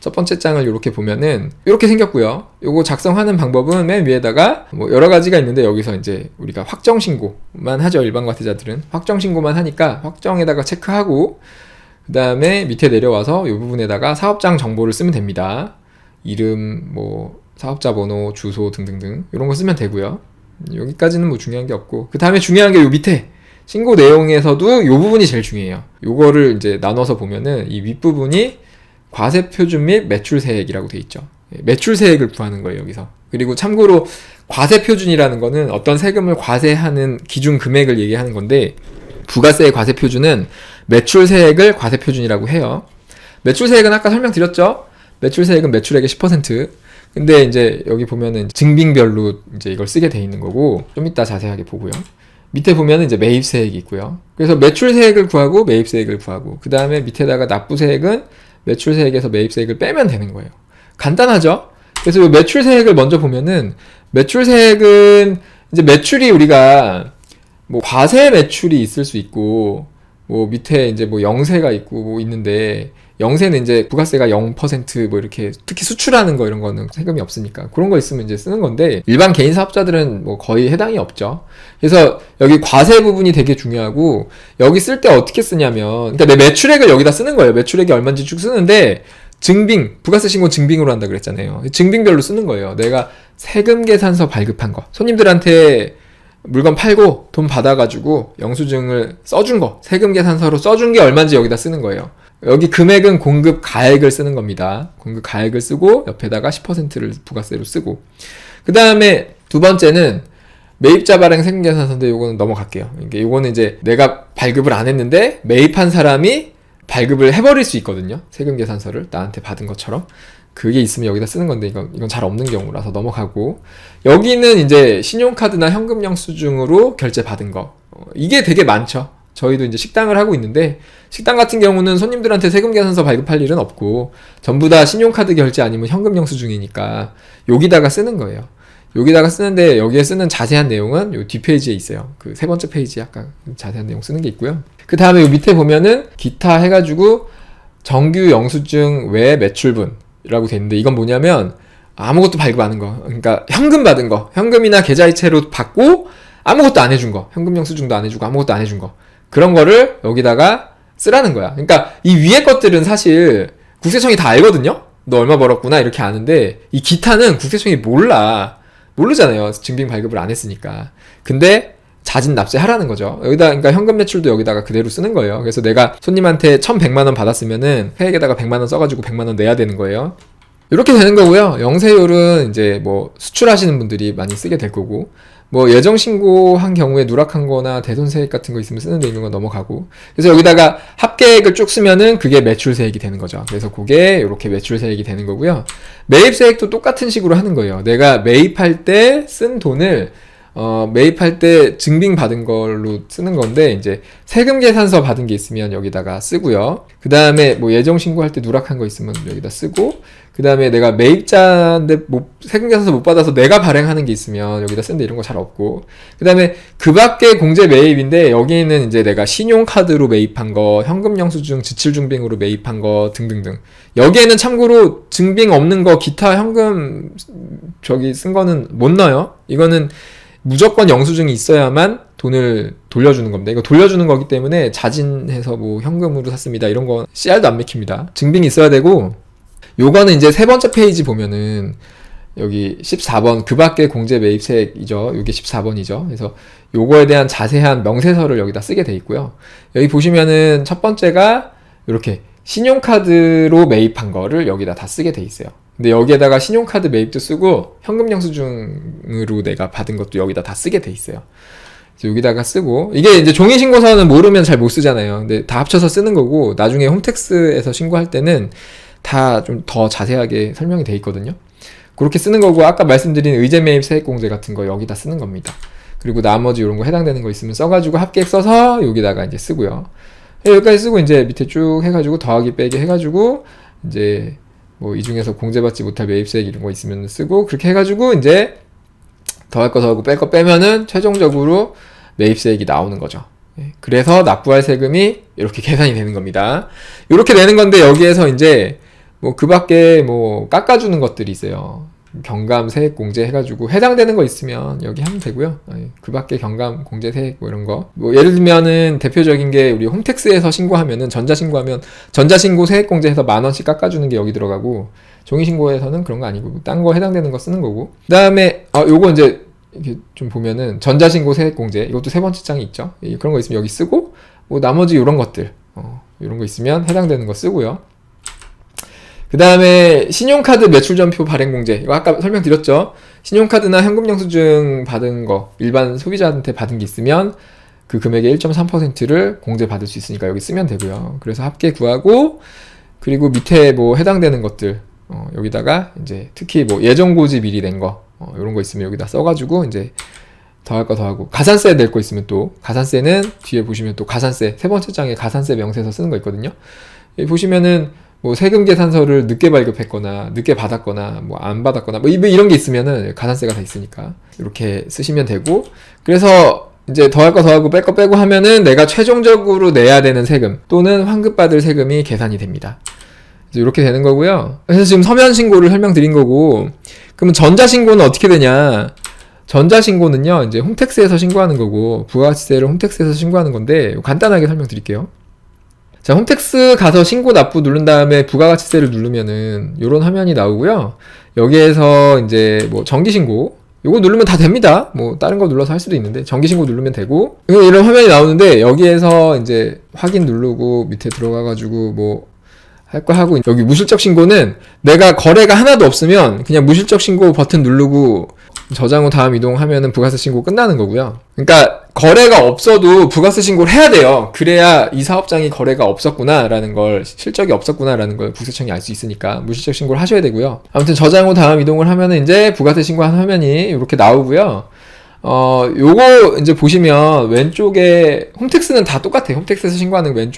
A: 첫 번째 장을 이렇게 보면은 이렇게 생겼고요. 요거 작성하는 방법은 맨 위에다가 뭐 여러 가지가 있는데, 여기서 이제 우리가 확정 신고만 하죠. 일반과세자들은 확정 신고만 하니까 확정에다가 체크하고, 그 다음에 밑에 내려와서 이 부분에다가 사업장 정보를 쓰면 됩니다. 이름, 뭐 사업자 번호, 주소 등등등 이런 거 쓰면 되고요. 여기까지는 뭐 중요한 게 없고, 그 다음에 중요한 게 요 밑에 신고 내용에서도 요 부분이 제일 중요해요. 요거를 이제 나눠서 보면은 이 윗부분이 과세표준 및 매출세액이라고 돼 있죠. 매출세액을 구하는 거예요, 여기서. 그리고 참고로 과세표준이라는 거는 어떤 세금을 과세하는 기준 금액을 얘기하는 건데, 부가세의 과세표준은 매출세액을 과세표준이라고 해요. 매출세액은 아까 설명드렸죠? 매출세액은 매출액의 10%. 근데 이제 여기 보면은 증빙별로 이제 이걸 쓰게 돼 있는 거고, 좀 이따 자세하게 보고요. 밑에 보면은 이제 매입세액이 있고요. 그래서 매출세액을 구하고 매입세액을 구하고, 그 다음에 밑에다가 납부세액은 매출세액에서 매입세액을 빼면 되는 거예요. 간단하죠? 그래서 이 매출세액을 먼저 보면은, 매출세액은 이제 매출이 우리가 뭐 과세 매출이 있을 수 있고, 뭐 밑에 이제 뭐 영세가 있고 뭐 있는데, 영세는 이제 부가세가 0% 뭐 이렇게, 특히 수출하는 거 이런 거는 세금이 없으니까 그런 거 있으면 이제 쓰는 건데, 일반 개인 사업자들은 뭐 거의 해당이 없죠. 그래서 여기 과세 부분이 되게 중요하고, 여기 쓸 때 어떻게 쓰냐면, 그러니까 내 매출액을 여기다 쓰는 거예요. 매출액이 얼마인지 쭉 쓰는데, 증빙, 부가세 신고 증빙으로 한다 그랬잖아요. 증빙별로 쓰는 거예요. 내가 세금 계산서 발급한 거, 손님들한테 물건 팔고 돈 받아가지고 영수증을 써준 거, 세금 계산서로 써준 게 얼마인지 여기다 쓰는 거예요. 여기 금액은 공급 가액을 쓰는 겁니다. 공급 가액을 쓰고 옆에다가 10%를 부가세로 쓰고, 그 다음에 2번째는 매입자 발행 세금 계산서인데 요거는 넘어갈게요. 이게 요거는 이제 내가 발급을 안 했는데 매입한 사람이 발급을 해버릴 수 있거든요. 세금 계산서를 나한테 받은 것처럼. 그게 있으면 여기다 쓰는 건데 이건 잘 없는 경우라서 넘어가고, 여기는 이제 신용카드나 현금 영수증으로 결제 받은 거. 이게 되게 많죠. 저희도 이제 식당을 하고 있는데 식당 같은 경우는 손님들한테 세금 계산서 발급할 일은 없고 전부 다 신용카드 결제 아니면 현금 영수증이니까 여기다가 쓰는 거예요. 여기다가 쓰는데 여기에 쓰는 자세한 내용은 요 뒷페이지에 있어요. 그 세 번째 페이지에 아까 자세한 내용 쓰는 게 있고요. 그 다음에 요 밑에 보면은 기타 해가지고 정규 영수증 외 매출분이라고 돼 있는데 이건 뭐냐면 아무것도 발급 안 한 거. 그러니까 현금 받은 거. 현금이나 계좌이체로 받고 아무것도 안 해준 거. 현금 영수증도 안 해주고 아무것도 안 해준 거. 그런 거를 여기다가 쓰라는 거야. 그러니까 이 위에 것들은 사실 국세청이 다 알거든요. 너 얼마 벌었구나 이렇게 아는데 이 기타는 국세청이 모르잖아요. 증빙 발급을 안 했으니까. 근데 자진 납세하라는 거죠. 여기다 그러니까 현금 매출도 여기다가 그대로 쓰는 거예요. 그래서 내가 손님한테 1,100만 원 받았으면은 회액에다가 100만 원 써가지고 100만 원 내야 되는 거예요. 이렇게 되는 거고요. 영세율은 이제 뭐 수출하시는 분들이 많이 쓰게 될 거고, 뭐 예정 신고한 경우에 누락한 거나 대손세액 같은 거 있으면 쓰는 데 있는 건 넘어가고, 그래서 여기다가 합계액을 쭉 쓰면은 그게 매출세액이 되는 거죠. 그래서 그게 이렇게 매출세액이 되는 거고요. 매입세액도 똑같은 식으로 하는 거예요. 내가 매입할 때 쓴 돈을 매입할 때 증빙 받은 걸로 쓰는 건데, 이제 세금 계산서 받은 게 있으면 여기다가 쓰고요. 그 다음에 뭐 예정 신고할 때 누락한 거 있으면 여기다 쓰고, 그 다음에 내가 매입자인데 세금 계산서 못 받아서 내가 발행하는 게 있으면 여기다 쓰는데 이런 거 잘 없고, 그 다음에 그 밖에 공제 매입인데 여기는 이제 내가 신용카드로 매입한 거, 현금 영수증 지출 증빙으로 매입한 거 등등등. 여기에는 참고로 증빙 없는 거 기타 현금 쓴 거는 못 넣어요. 이거는 무조건 영수증이 있어야만 돈을 돌려주는 겁니다. 이거 돌려주는 거기 때문에 자진해서 뭐 현금으로 샀습니다 이런 거 씨알도 안 맥힙니다. 증빙이 있어야 되고, 요거는 이제 세 번째 페이지 보면은 여기 14번 그 밖에 공제 매입세액이죠. 요게 14번이죠. 그래서 요거에 대한 자세한 명세서를 여기다 쓰게 돼 있고요. 여기 보시면은 첫 번째가 이렇게 신용카드로 매입한 거를 여기다 다 쓰게 돼 있어요. 근데 여기에다가 신용카드 매입도 쓰고 현금 영수증으로 내가 받은 것도 여기다 다 쓰게 돼 있어요. 그래서 여기다가 쓰고, 이게 이제 종이신고서는 모르면 잘 못 쓰잖아요. 근데 다 합쳐서 쓰는 거고, 나중에 홈택스에서 신고할 때는 다 좀 더 자세하게 설명이 돼 있거든요. 그렇게 쓰는 거고, 아까 말씀드린 의제매입 세액공제 같은 거 여기다 쓰는 겁니다. 그리고 나머지 이런 거 해당되는 거 있으면 써가지고 합계액 써서 여기다가 이제 쓰고요. 여기까지 쓰고 이제 밑에 쭉 해가지고 더하기 빼기 해가지고 이제 뭐 이 중에서 공제받지 못할 매입세액 이런 거 있으면 쓰고, 그렇게 해가지고 이제 더할 거 더하고 뺄 거 빼면은 최종적으로 매입세액이 나오는 거죠. 그래서 납부할 세금이 이렇게 계산이 되는 겁니다. 이렇게 되는 건데, 여기에서 이제 뭐 그 밖에 뭐 깎아주는 것들이 있어요. 경감 세액 공제 해가지고 해당되는 거 있으면 여기 하면 되고요. 그 밖에 경감 공제 세액 뭐 이런 거, 뭐 예를 들면은 대표적인 게 우리 홈택스에서 신고하면은 전자신고하면 전자신고 세액 공제해서 10,000원씩 깎아주는 게 여기 들어가고, 종이신고에서는 그런 거 아니고 딴 거 해당되는 거 쓰는 거고, 그 다음에 요거 이제 이렇게 좀 보면은 전자신고 세액 공제 이것도 세 번째 장이 있죠. 그런 거 있으면 여기 쓰고, 뭐 나머지 이런 것들 이런 거 있으면 해당되는 거 쓰고요. 그 다음에 신용카드 매출전표 발행공제, 이거 아까 설명드렸죠. 신용카드나 현금영수증 받은 거, 일반 소비자한테 받은 게 있으면 그 금액의 1.3%를 공제 받을 수 있으니까 여기 쓰면 되고요. 그래서 합계 구하고, 그리고 밑에 뭐 해당되는 것들 여기다가 이제 특히 뭐 예정고지 미리 낸 거 이런 거 있으면 여기다 써가지고 이제 더할 거 더하고, 가산세 낼 거 있으면 또 가산세는 뒤에 보시면 또 가산세 세 번째 장에 가산세 명세서 쓰는 거 있거든요. 여기 보시면은 뭐 세금 계산서를 늦게 발급했거나 늦게 받았거나 뭐 안 받았거나 뭐 이런 게 있으면은 가산세가 다 있으니까 이렇게 쓰시면 되고, 그래서 이제 더할 거 더하고 뺄 거 빼고 하면은 내가 최종적으로 내야 되는 세금 또는 환급받을 세금이 계산이 됩니다. 이렇게 되는 거고요. 그래서 지금 서면 신고를 설명드린 거고, 그러면 전자 신고는 어떻게 되냐? 전자 신고는요, 이제 홈택스에서 신고하는 거고, 부가가치세를 홈택스에서 신고하는 건데, 간단하게 설명드릴게요. 자, 홈택스 가서 신고 납부 누른 다음에 부가가치세를 누르면은 요런 화면이 나오고요. 여기에서 이제 뭐 정기신고 요거 누르면 다 됩니다. 뭐 다른 거 눌러서 할 수도 있는데 정기신고 누르면 되고, 이런 화면이 나오는데 여기에서 이제 확인 누르고 밑에 들어가가지고 뭐 할 거 하고, 여기 무실적 신고는 내가 거래가 하나도 없으면 그냥 무실적 신고 버튼 누르고 저장 후 다음 이동하면은 부가세 신고 끝나는 거고요. 그러니까 거래가 없어도 부가세 신고를 해야 돼요. 그래야 이 사업장이 거래가 없었구나라는 걸, 실적이 없었구나라는 걸 국세청이 알 수 있으니까 무실적 신고를 하셔야 되고요. 아무튼 저장 후 다음 이동을 하면은 이제 부가세 신고한 화면이 이렇게 나오고요. 요거 이제 보시면 왼쪽에 홈택스는 다 똑같아요. 홈택스에서 신고하는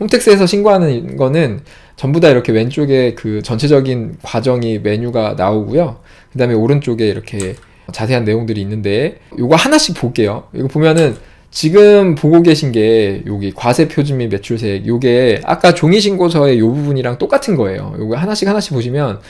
A: 홈택스에서 신고하는 거는 전부 다 이렇게 왼쪽에 그 전체적인 과정이 메뉴가 나오고요. 그 다음에 오른쪽에 이렇게 자세한 내용들이 있는데 요거 하나씩 볼게요. 이거 보면은 지금 보고 계신 게 여기 과세 표준 및 매출세액, 요게 아까 종이신고서의 요 부분이랑 똑같은 거예요. 요거 하나씩 보시면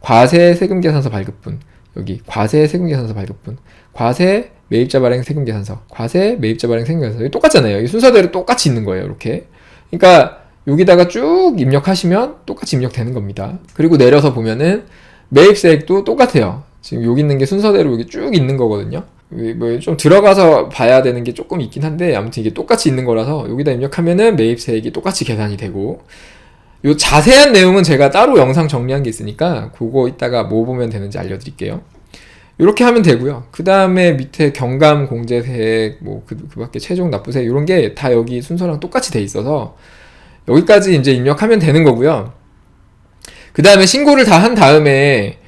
A: 과세 세금계산서 발급분, 여기 과세 세금계산서 발급분, 과세 매입자 발행 세금계산서, 과세 매입자 발행 세금계산서, 이게 똑같잖아요. 이 순서대로 똑같이 있는 거예요. 이렇게. 그러니까 여기다가 쭉 입력하시면 똑같이 입력되는 겁니다. 그리고 내려서 보면은 매입세액도 똑같아요. 지금 여기 있는 게 순서대로 여기 쭉 있는 거거든요. 뭐 좀 들어가서 봐야 되는 게 조금 있긴 한데 아무튼 이게 똑같이 있는 거라서 여기다 입력하면은 매입세액이 똑같이 계산이 되고, 요 자세한 내용은 제가 따로 영상 정리한 게 있으니까 그거 이따가 뭐 보면 되는지 알려드릴게요. 이렇게 하면 되고요. 그 다음에 밑에 경감 공제세액, 뭐 그 밖에 최종 납부세액 이런 게 다 여기 순서랑 똑같이 돼 있어서 여기까지 이제 입력하면 되는 거고요. 그 다음에 신고를 다 한 다음에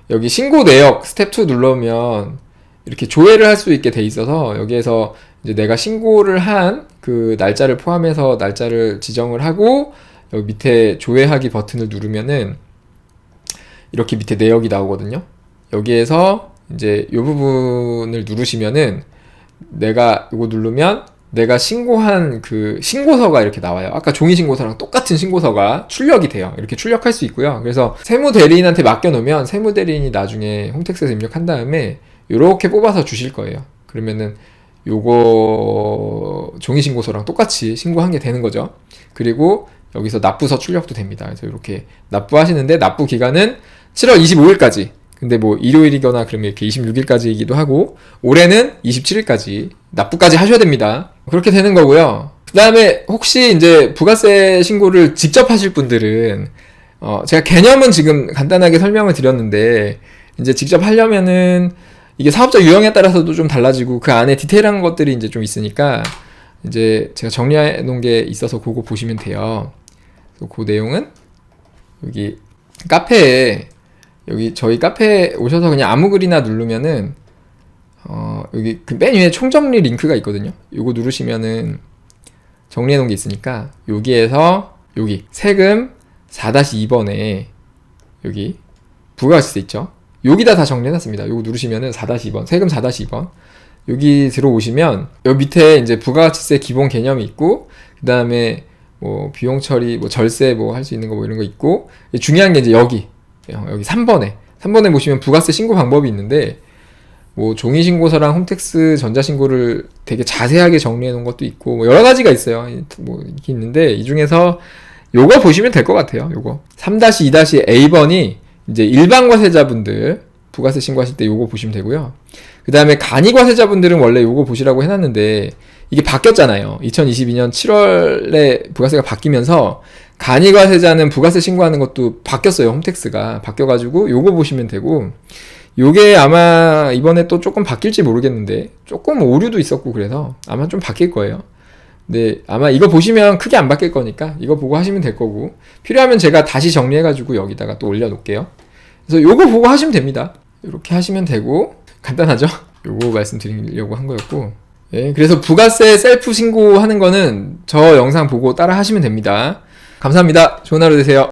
A: 여기 신고 내역 스텝 2 누르면 이렇게 조회를 할 수 있게 돼 있어서 여기에서 이제 내가 신고를 한 그 날짜를 포함해서 날짜를 지정을 하고 여기 밑에 조회하기 버튼을 누르면은 이렇게 밑에 내역이 나오거든요. 여기에서 이제 이 부분을 누르시면은 내가 이거 누르면 내가 신고한 그 신고서가 이렇게 나와요. 아까 종이신고서랑 똑같은 신고서가 출력이 돼요. 이렇게 출력할 수 있고요. 그래서 세무대리인한테 맡겨놓으면 세무대리인이 나중에 홈택스에서 입력한 다음에 이렇게 뽑아서 주실 거예요. 그러면은 요거 종이신고서랑 똑같이 신고한 게 되는 거죠. 그리고 여기서 납부서 출력도 됩니다. 그래서 이렇게 납부하시는데 납부 기간은 7월 25일까지. 근데 뭐 일요일이거나 그러면 이렇게 26일까지이기도 하고, 올해는 27일까지 납부까지 하셔야 됩니다. 그렇게 되는 거고요. 그 다음에 혹시 이제 부가세 신고를 직접 하실 분들은 제가 개념은 지금 간단하게 설명을 드렸는데, 이제 직접 하려면은 이게 사업자 유형에 따라서도 좀 달라지고 그 안에 디테일한 것들이 이제 좀 있으니까 이제 제가 정리해 놓은 게 있어서 그거 보시면 돼요. 그 내용은 여기 카페에, 여기 저희 카페에 오셔서 그냥 아무 글이나 누르면은 여기 그 맨 위에 총정리 링크가 있거든요. 요거 누르시면은 정리해 놓은 게 있으니까 여기에서 여기 세금 4-2번에 여기 부가가치세 있죠. 여기다 다 정리해놨습니다. 요거 누르시면은 4-2번, 세금 4-2번. 여기 들어오시면, 여기 밑에 이제 부가가치세 기본 개념이 있고, 그 다음에 뭐 비용 처리, 뭐 절세 뭐 할 수 있는 거 뭐 이런 거 있고, 중요한 게 이제 여기 3번에 보시면 부가세 신고 방법이 있는데, 뭐 종이신고서랑 홈택스 전자신고를 되게 자세하게 정리해 놓은 것도 있고, 뭐 여러 가지가 있어요. 뭐 이렇게 있는데, 이 중에서 요거 보시면 될 것 같아요. 요거 3-2-A번이 이제 일반 과세자분들 부가세 신고하실 때 요거 보시면 되고요. 그 다음에 간이 과세자분들은 원래 요거 보시라고 해놨는데 이게 바뀌었잖아요. 2022년 7월에 부가세가 바뀌면서 간이 과세자는 부가세 신고하는 것도 바뀌었어요. 홈택스가 바뀌어가지고 요거 보시면 되고, 요게 아마 이번에 또 조금 바뀔지 모르겠는데 조금 오류도 있었고 그래서 아마 좀 바뀔 거예요. 근데 아마 이거 보시면 크게 안 바뀔 거니까 이거 보고 하시면 될 거고, 필요하면 제가 다시 정리해가지고 여기다가 또 올려놓을게요. 그래서 요거 보고 하시면 됩니다. 이렇게 하시면 되고, 간단하죠? 요거 말씀드리려고 한 거였고, 예, 그래서 부가세 셀프 신고하는 거는 저 영상 보고 따라 하시면 됩니다. 감사합니다. 좋은 하루 되세요.